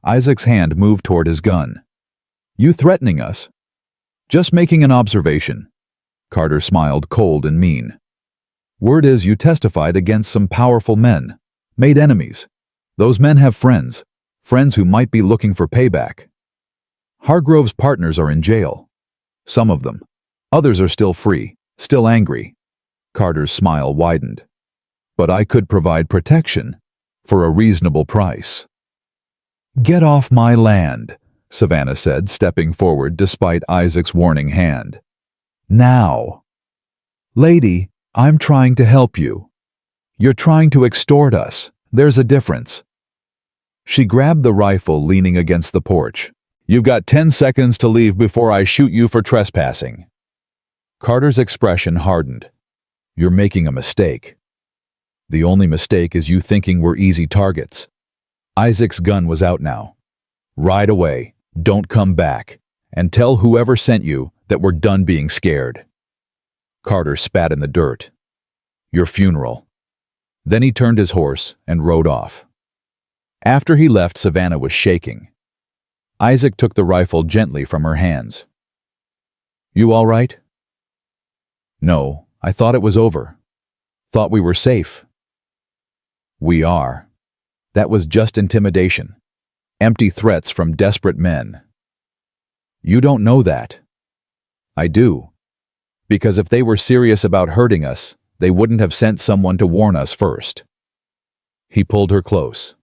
A: Isaac's hand moved toward his gun. You threatening us? Just making an observation. Carter smiled, cold and mean. Word is you testified against some powerful men. Made enemies. Those men have friends. Friends who might be looking for payback. Hargrove's partners are in jail. Some of them. Others are still free, still angry. Carter's smile widened. But I could provide protection for a reasonable price. Get off my land, Savannah said, stepping forward despite Isaac's warning hand. Now. Lady, I'm trying to help you. You're trying to extort us. There's a difference. She grabbed the rifle leaning against the porch. You've got 10 seconds to leave before I shoot you for trespassing. Carter's expression hardened. You're making a mistake. The only mistake is you thinking we're easy targets. Isaac's gun was out now. Ride away, don't come back, and tell whoever sent you that we're done being scared. Carter spat in the dirt. Your funeral. Then he turned his horse and rode off. After he left, Savannah was shaking. Isaac took the rifle gently from her hands. You all right? No, I thought it was over. Thought we were safe. We are. That was just intimidation. Empty threats from desperate men. You don't know that. I do. Because if they were serious about hurting us, they wouldn't have sent someone to warn us first. He pulled her close.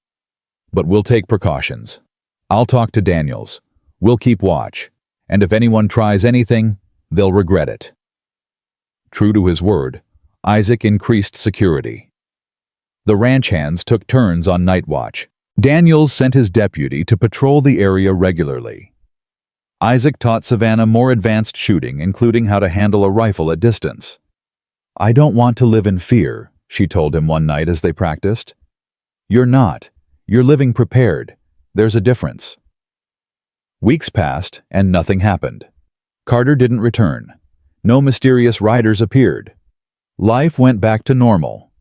A: But we'll take precautions. I'll talk to Daniels. We'll keep watch. And if anyone tries anything, they'll regret it. True to his word, Isaac increased security. The ranch hands took turns on night watch. Daniels sent his deputy to patrol the area regularly. Isaac taught Savannah more advanced shooting, including how to handle a rifle at distance. I don't want to live in fear, she told him one night as they practiced. You're not. You're living prepared. There's a difference. Weeks passed and nothing happened. Carter didn't return. No mysterious riders appeared. Life went back to normal.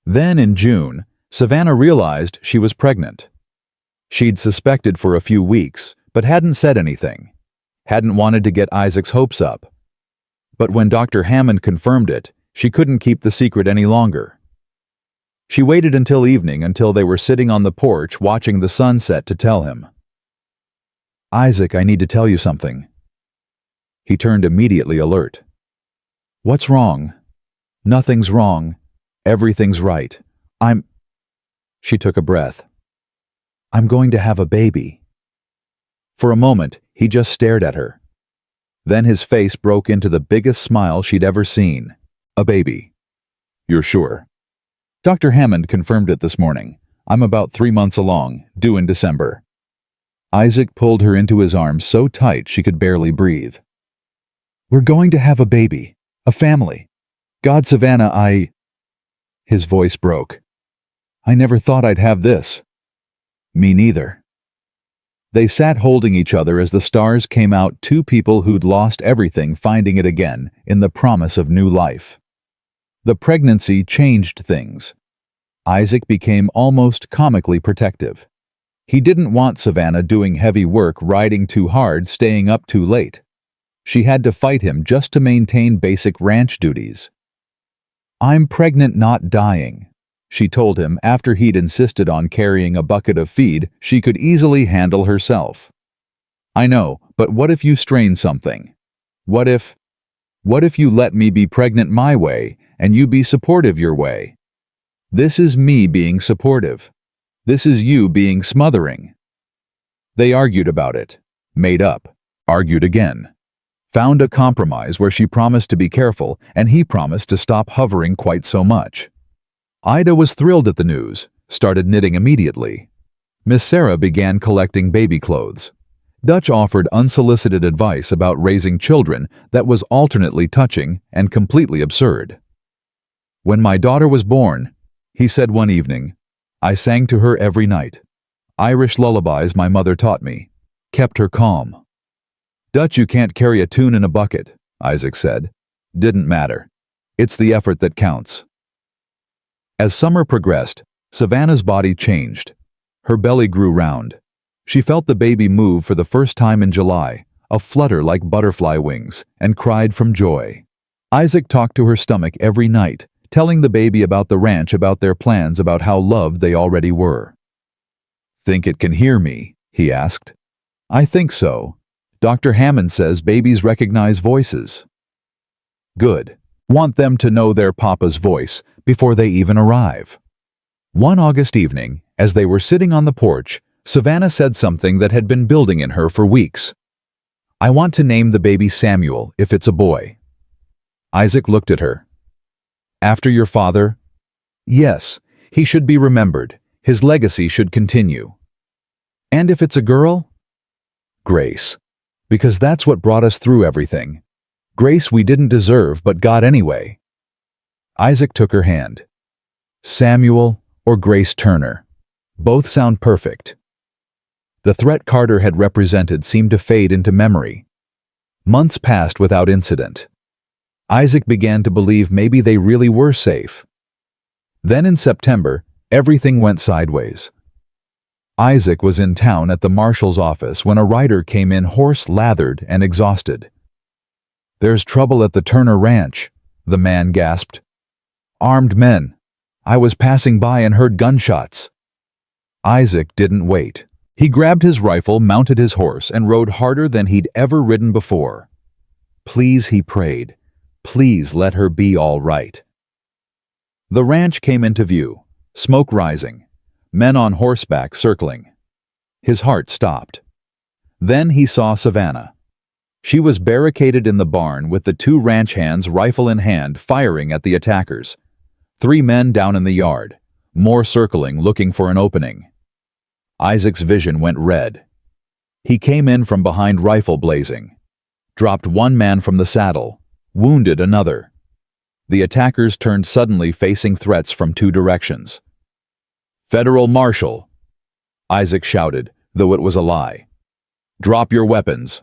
A: Then in June, Savannah realized she was pregnant. She'd suspected for a few weeks, but hadn't said anything. Hadn't wanted to get Isaac's hopes up. But when Dr. Hammond confirmed it, she couldn't keep the secret any longer. She waited until evening, until they were sitting on the porch watching the sunset, to tell him. Isaac, I need to tell you something. He turned immediately alert. What's wrong? Nothing's wrong. Everything's right. She took a breath. I'm going to have a baby. For a moment, he just stared at her. Then his face broke into the biggest smile she'd ever seen. A baby. You're sure? Dr. Hammond confirmed it this morning. I'm about 3 months along, due in December. Isaac pulled her into his arms so tight she could barely breathe. We're going to have a baby. A family. God, Savannah, His voice broke. I never thought I'd have this. Me neither. They sat holding each other as the stars came out, two people who'd lost everything finding it again in the promise of new life. The pregnancy changed things. Isaac became almost comically protective. He didn't want Savannah doing heavy work, riding too hard, staying up too late. She had to fight him just to maintain basic ranch duties. I'm pregnant, not dying, she told him after he'd insisted on carrying a bucket of feed she could easily handle herself. I know, but what if you strain something? What if you let me be pregnant my way and you be supportive your way? This is me being supportive. This is you being smothering. They argued about it, made up, argued again. Found a compromise where she promised to be careful and he promised to stop hovering quite so much. Ida was thrilled at the news, started knitting immediately. Miss Sarah began collecting baby clothes. Dutch offered unsolicited advice about raising children that was alternately touching and completely absurd. When my daughter was born, he said one evening, I sang to her every night. Irish lullabies my mother taught me, kept her calm. Dutch, you can't carry a tune in a bucket, Isaac said. Didn't matter. It's the effort that counts. As summer progressed, Savannah's body changed. Her belly grew round. She felt the baby move for the first time in July, a flutter like butterfly wings, and cried from joy. Isaac talked to her stomach every night, telling the baby about the ranch, about their plans, about how loved they already were. "Think it can hear me?" he asked. "I think so. Dr. Hammond says babies recognize voices." "Good. Want them to know their papa's voice before they even arrive." One August evening, as they were sitting on the porch, Savannah said something that had been building in her for weeks. "I want to name the baby Samuel if it's a boy." Isaac looked at her. "After your father?" "Yes, he should be remembered. His legacy should continue." "And if it's a girl?" "Grace. Because that's what brought us through everything. Grace we didn't deserve but got anyway." Isaac took her hand. "Samuel or Grace Turner. Both sound perfect." The threat Carter had represented seemed to fade into memory. Months passed without incident. Isaac began to believe maybe they really were safe. Then in September, everything went sideways. Isaac was in town at the marshal's office when a rider came in horse-lathered and exhausted. "There's trouble at the Turner Ranch," the man gasped. "Armed men. I was passing by and heard gunshots." Isaac didn't wait. He grabbed his rifle, mounted his horse, and rode harder than he'd ever ridden before. Please, he prayed. Please let her be all right. The ranch came into view, smoke rising, men on horseback circling. His heart stopped. Then he saw Savannah. She was barricaded in the barn with the two ranch hands, rifle in hand, firing at the attackers. 3 men down in the yard, more circling, looking for an opening. Isaac's vision went red. He came in from behind, rifle blazing, dropped 1 man from the saddle, wounded another. The attackers turned suddenly, facing threats from 2 directions. "Federal Marshal!" Isaac shouted, though it was a lie. "Drop your weapons."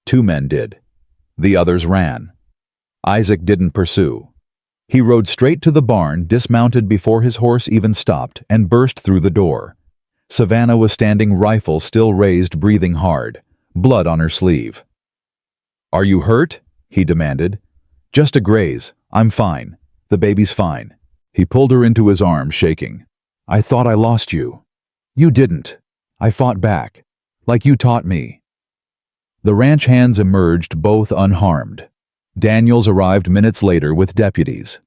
A: 2 men did. The others ran. Isaac didn't pursue. He rode straight to the barn, dismounted before his horse even stopped, and burst through the door. Savannah was standing, rifle still raised, breathing hard, blood on her sleeve. "Are you hurt?" he demanded. "Just a graze. I'm fine. The baby's fine." He pulled her into his arms, shaking. "I thought I lost you." "You didn't. I fought back, like you taught me." The ranch hands emerged, both unharmed. Daniels arrived minutes later with deputies.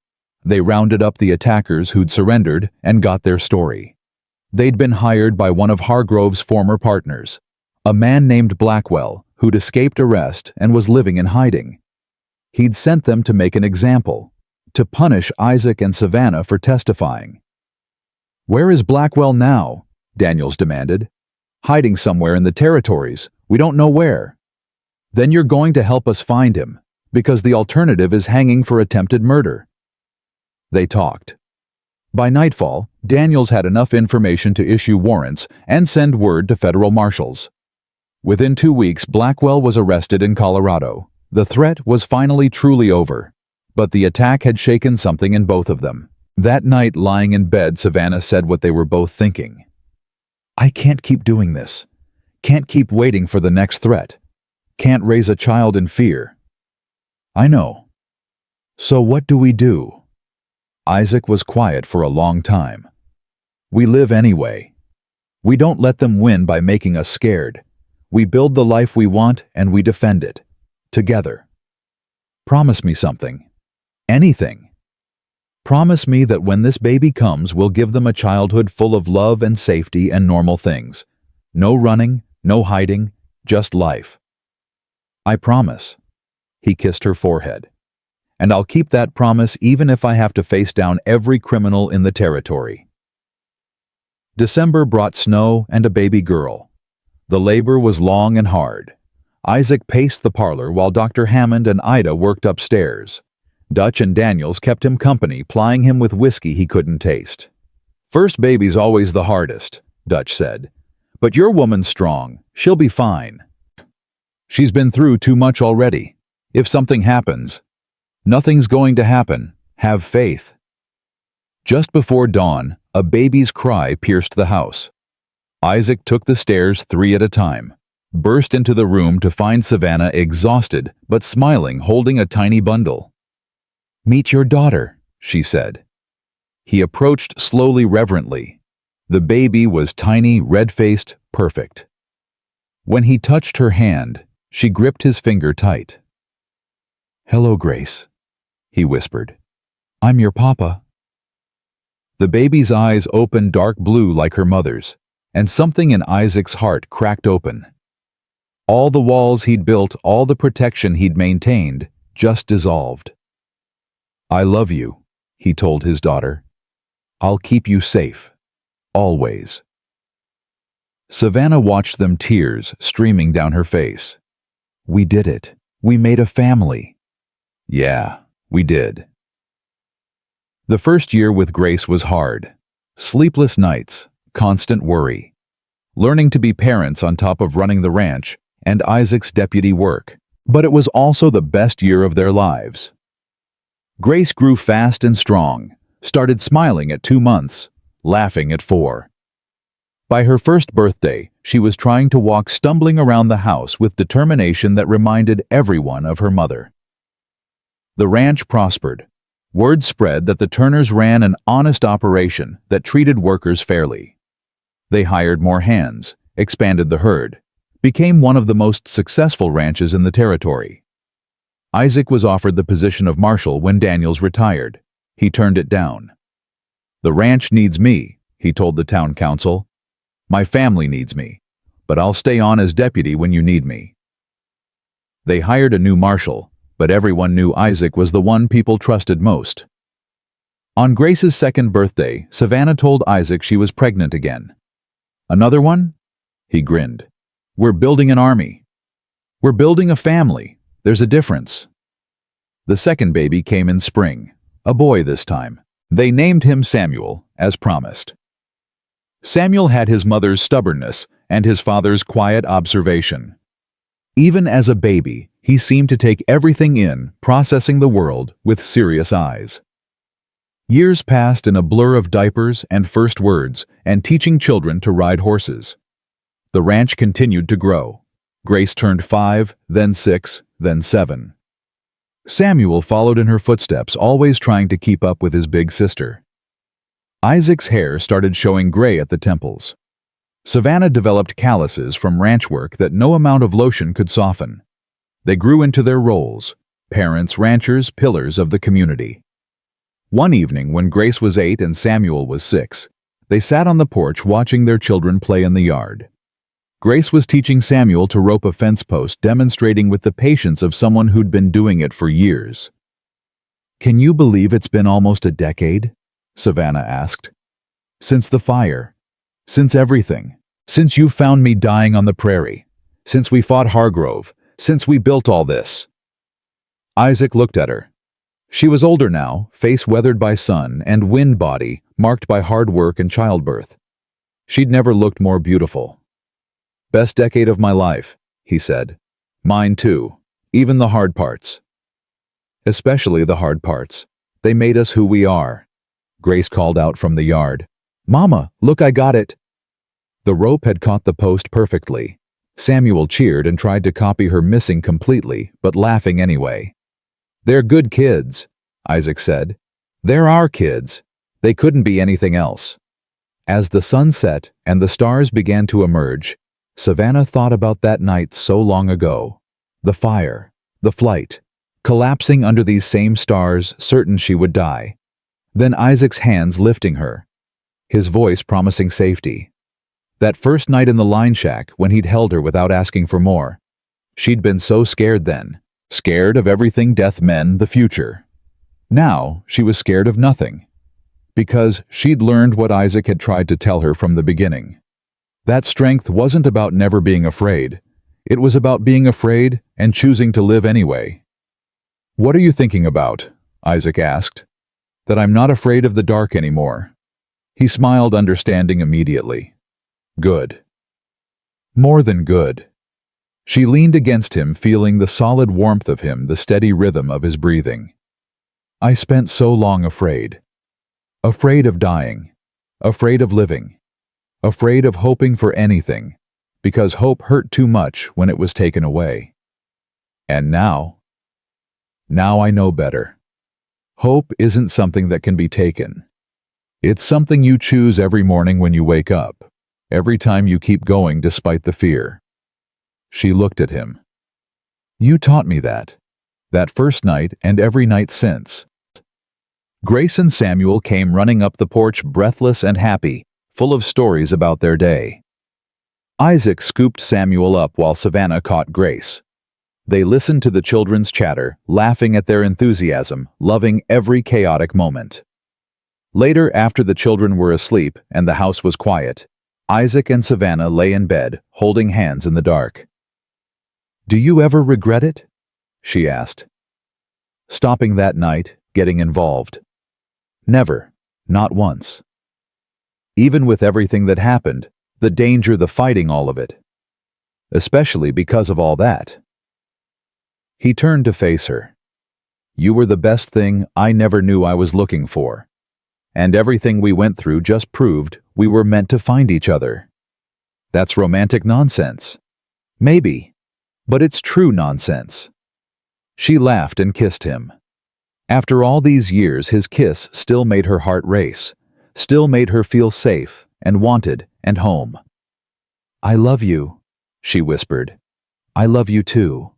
A: They rounded up the attackers who'd surrendered and got their story. They'd been hired by one of Hargrove's former partners, a man named Blackwell, who'd escaped arrest and was living in hiding. He'd sent them to make an example, to punish Isaac and Savannah for testifying. "Where is Blackwell now?" Daniels demanded. "Hiding somewhere in the territories. We don't know where." "Then you're going to help us find him, because the alternative is hanging for attempted murder." They talked. By nightfall, Daniels had enough information to issue warrants and send word to federal marshals. Within 2 weeks, Blackwell was arrested in Colorado. The threat was finally truly over, but the attack had shaken something in both of them. That night, lying in bed, Savannah said what they were both thinking. "I can't keep doing this. Can't keep waiting for the next threat. Can't raise a child in fear." "I know. So what do we do?" Isaac was quiet for a long time. "We live anyway. We don't let them win by making us scared. We build the life we want and we defend it. Together. Promise me something. Anything. Promise me that when this baby comes, we'll give them a childhood full of love and safety and normal things. No running, no hiding, just life." "I promise." He kissed her forehead. "And I'll keep that promise even if I have to face down every criminal in the territory." December brought snow and a baby girl. The labor was long and hard. Isaac paced the parlor while Dr. Hammond and Ida worked upstairs. Dutch and Daniels kept him company, plying him with whiskey he couldn't taste. "First baby's always the hardest," Dutch said. "But your woman's strong. She'll be fine. She's been through too much already. If something happens..." "Nothing's going to happen. Have faith." Just before dawn, a baby's cry pierced the house. Isaac took the stairs 3 at a time, burst into the room to find Savannah exhausted but smiling, holding a tiny bundle. "Meet your daughter," she said. He approached slowly, reverently. The baby was tiny, red-faced, perfect. When he touched her hand, she gripped his finger tight. "Hello, Grace," he whispered. "I'm your papa." The baby's eyes opened dark blue like her mother's, and something in Isaac's heart cracked open. All the walls he'd built, all the protection he'd maintained, just dissolved. "I love you," he told his daughter. "I'll keep you safe. Always." Savannah watched them, tears streaming down her face. "We did it. We made a family." "Yeah, we did." The first year with Grace was hard. Sleepless nights, constant worry. Learning to be parents on top of running the ranch and Isaac's deputy work. But it was also the best year of their lives. Grace grew fast and strong, started smiling at 2 months, laughing at 4. By her first birthday, she was trying to walk, stumbling around the house with determination that reminded everyone of her mother. The ranch prospered. Word spread that the Turners ran an honest operation that treated workers fairly. They hired more hands, expanded the herd, became one of the most successful ranches in the territory. Isaac was offered the position of marshal when Daniels retired. He turned it down. "The ranch needs me," he told the town council. "My family needs me, but I'll stay on as deputy when you need me." They hired a new marshal, but everyone knew Isaac was the one people trusted most. On Grace's second birthday, Savannah told Isaac she was pregnant again. "Another one?" He grinned. "We're building an army. We're building a family. There's a difference." The second baby came in spring, a boy this time. They named him Samuel, as promised. Samuel had his mother's stubbornness and his father's quiet observation. Even as a baby, he seemed to take everything in, processing the world with serious eyes. Years passed in a blur of diapers and first words and teaching children to ride horses. The ranch continued to grow. Grace turned 5, then 6, then 7. Samuel followed in her footsteps, always trying to keep up with his big sister. Isaac's hair started showing gray at the temples. Savannah developed calluses from ranch work that no amount of lotion could soften. They grew into their roles: parents, ranchers, pillars of the community. One evening, when Grace was 8 and Samuel was 6, they sat on the porch watching their children play in the yard. Grace was teaching Samuel to rope a fence post, demonstrating with the patience of someone who'd been doing it for years. "Can you believe it's been almost a decade?" Savannah asked. "Since the fire. Since everything. Since you found me dying on the prairie. Since we fought Hargrove. Since we built all this." Isaac looked at her. She was older now, face weathered by sun and wind, body marked by hard work and childbirth. She'd never looked more beautiful. "Best decade of my life," he said. "Mine too, even the hard parts." "Especially the hard parts. They made us who we are." Grace called out from the yard. "Mama, look, I got it." The rope had caught the post perfectly. Samuel cheered and tried to copy her, missing completely, but laughing anyway. "They're good kids," Isaac said. "They're our kids. They couldn't be anything else." As the sun set and the stars began to emerge, Savannah thought about that night so long ago. The fire, the flight, collapsing under these same stars, certain she would die. Then Isaac's hands lifting her, his voice promising safety. That first night in the line shack when he'd held her without asking for more. She'd been so scared then, scared of everything death meant, the future. Now she was scared of nothing, because she'd learned what Isaac had tried to tell her from the beginning. That strength wasn't about never being afraid. It was about being afraid and choosing to live anyway. "What are you thinking about?" Isaac asked. "That I'm not afraid of the dark anymore." He smiled, understanding immediately. "Good." More than good. She leaned against him, feeling the solid warmth of him, the steady rhythm of his breathing. "I spent so long afraid. Afraid of dying. Afraid of living. Afraid of hoping for anything, because hope hurt too much when it was taken away. And now I know better. Hope isn't something that can be taken. It's something you choose every morning when you wake up, every time you keep going despite the fear. She looked at him. You taught me that first night and every night since. Grace and Samuel came running up the porch breathless and happy, full of stories about their day. Isaac scooped Samuel up while Savannah caught Grace. They listened to the children's chatter, laughing at their enthusiasm, loving every chaotic moment. Later, after the children were asleep and the house was quiet, Isaac and Savannah lay in bed, holding hands in the dark. "Do you ever regret it?" she asked. Stopping that night, getting involved. Never, not once. Even with everything that happened, the danger, the fighting, all of it. Especially because of all that. He turned to face her. You were the best thing I never knew I was looking for. And everything we went through just proved we were meant to find each other. That's romantic nonsense. Maybe, but it's true nonsense. She laughed and kissed him. After all these years, his kiss still made her heart race, still made her feel safe and wanted and home. "I love you," she whispered. "I love you too."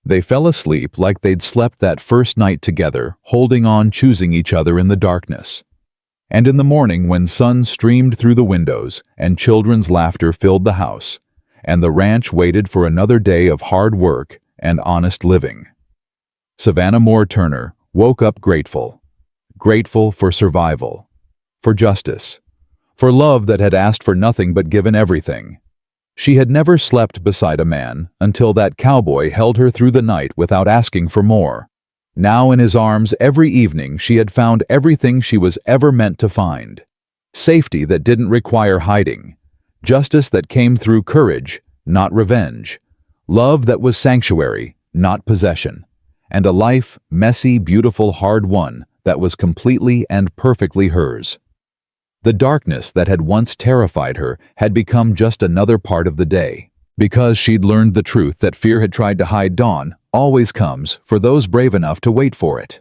A: They fell asleep like they'd slept that first night together, holding on, choosing each other in the darkness. And in the morning, when sun streamed through the windows and children's laughter filled the house, and the ranch waited for another day of hard work and honest living, Savannah Moore Turner woke up grateful. Grateful for survival, for justice, for love that had asked for nothing but given everything. She had never slept beside a man until that cowboy held her through the night without asking for more. Now in his arms every evening she had found everything she was ever meant to find. Safety that didn't require hiding. Justice that came through courage, not revenge. Love that was sanctuary, not possession. And a life, messy, beautiful, hard-won, that was completely and perfectly hers. The darkness that had once terrified her had become just another part of the day, because she'd learned the truth that fear had tried to hide. Dawn always comes for those brave enough to wait for it.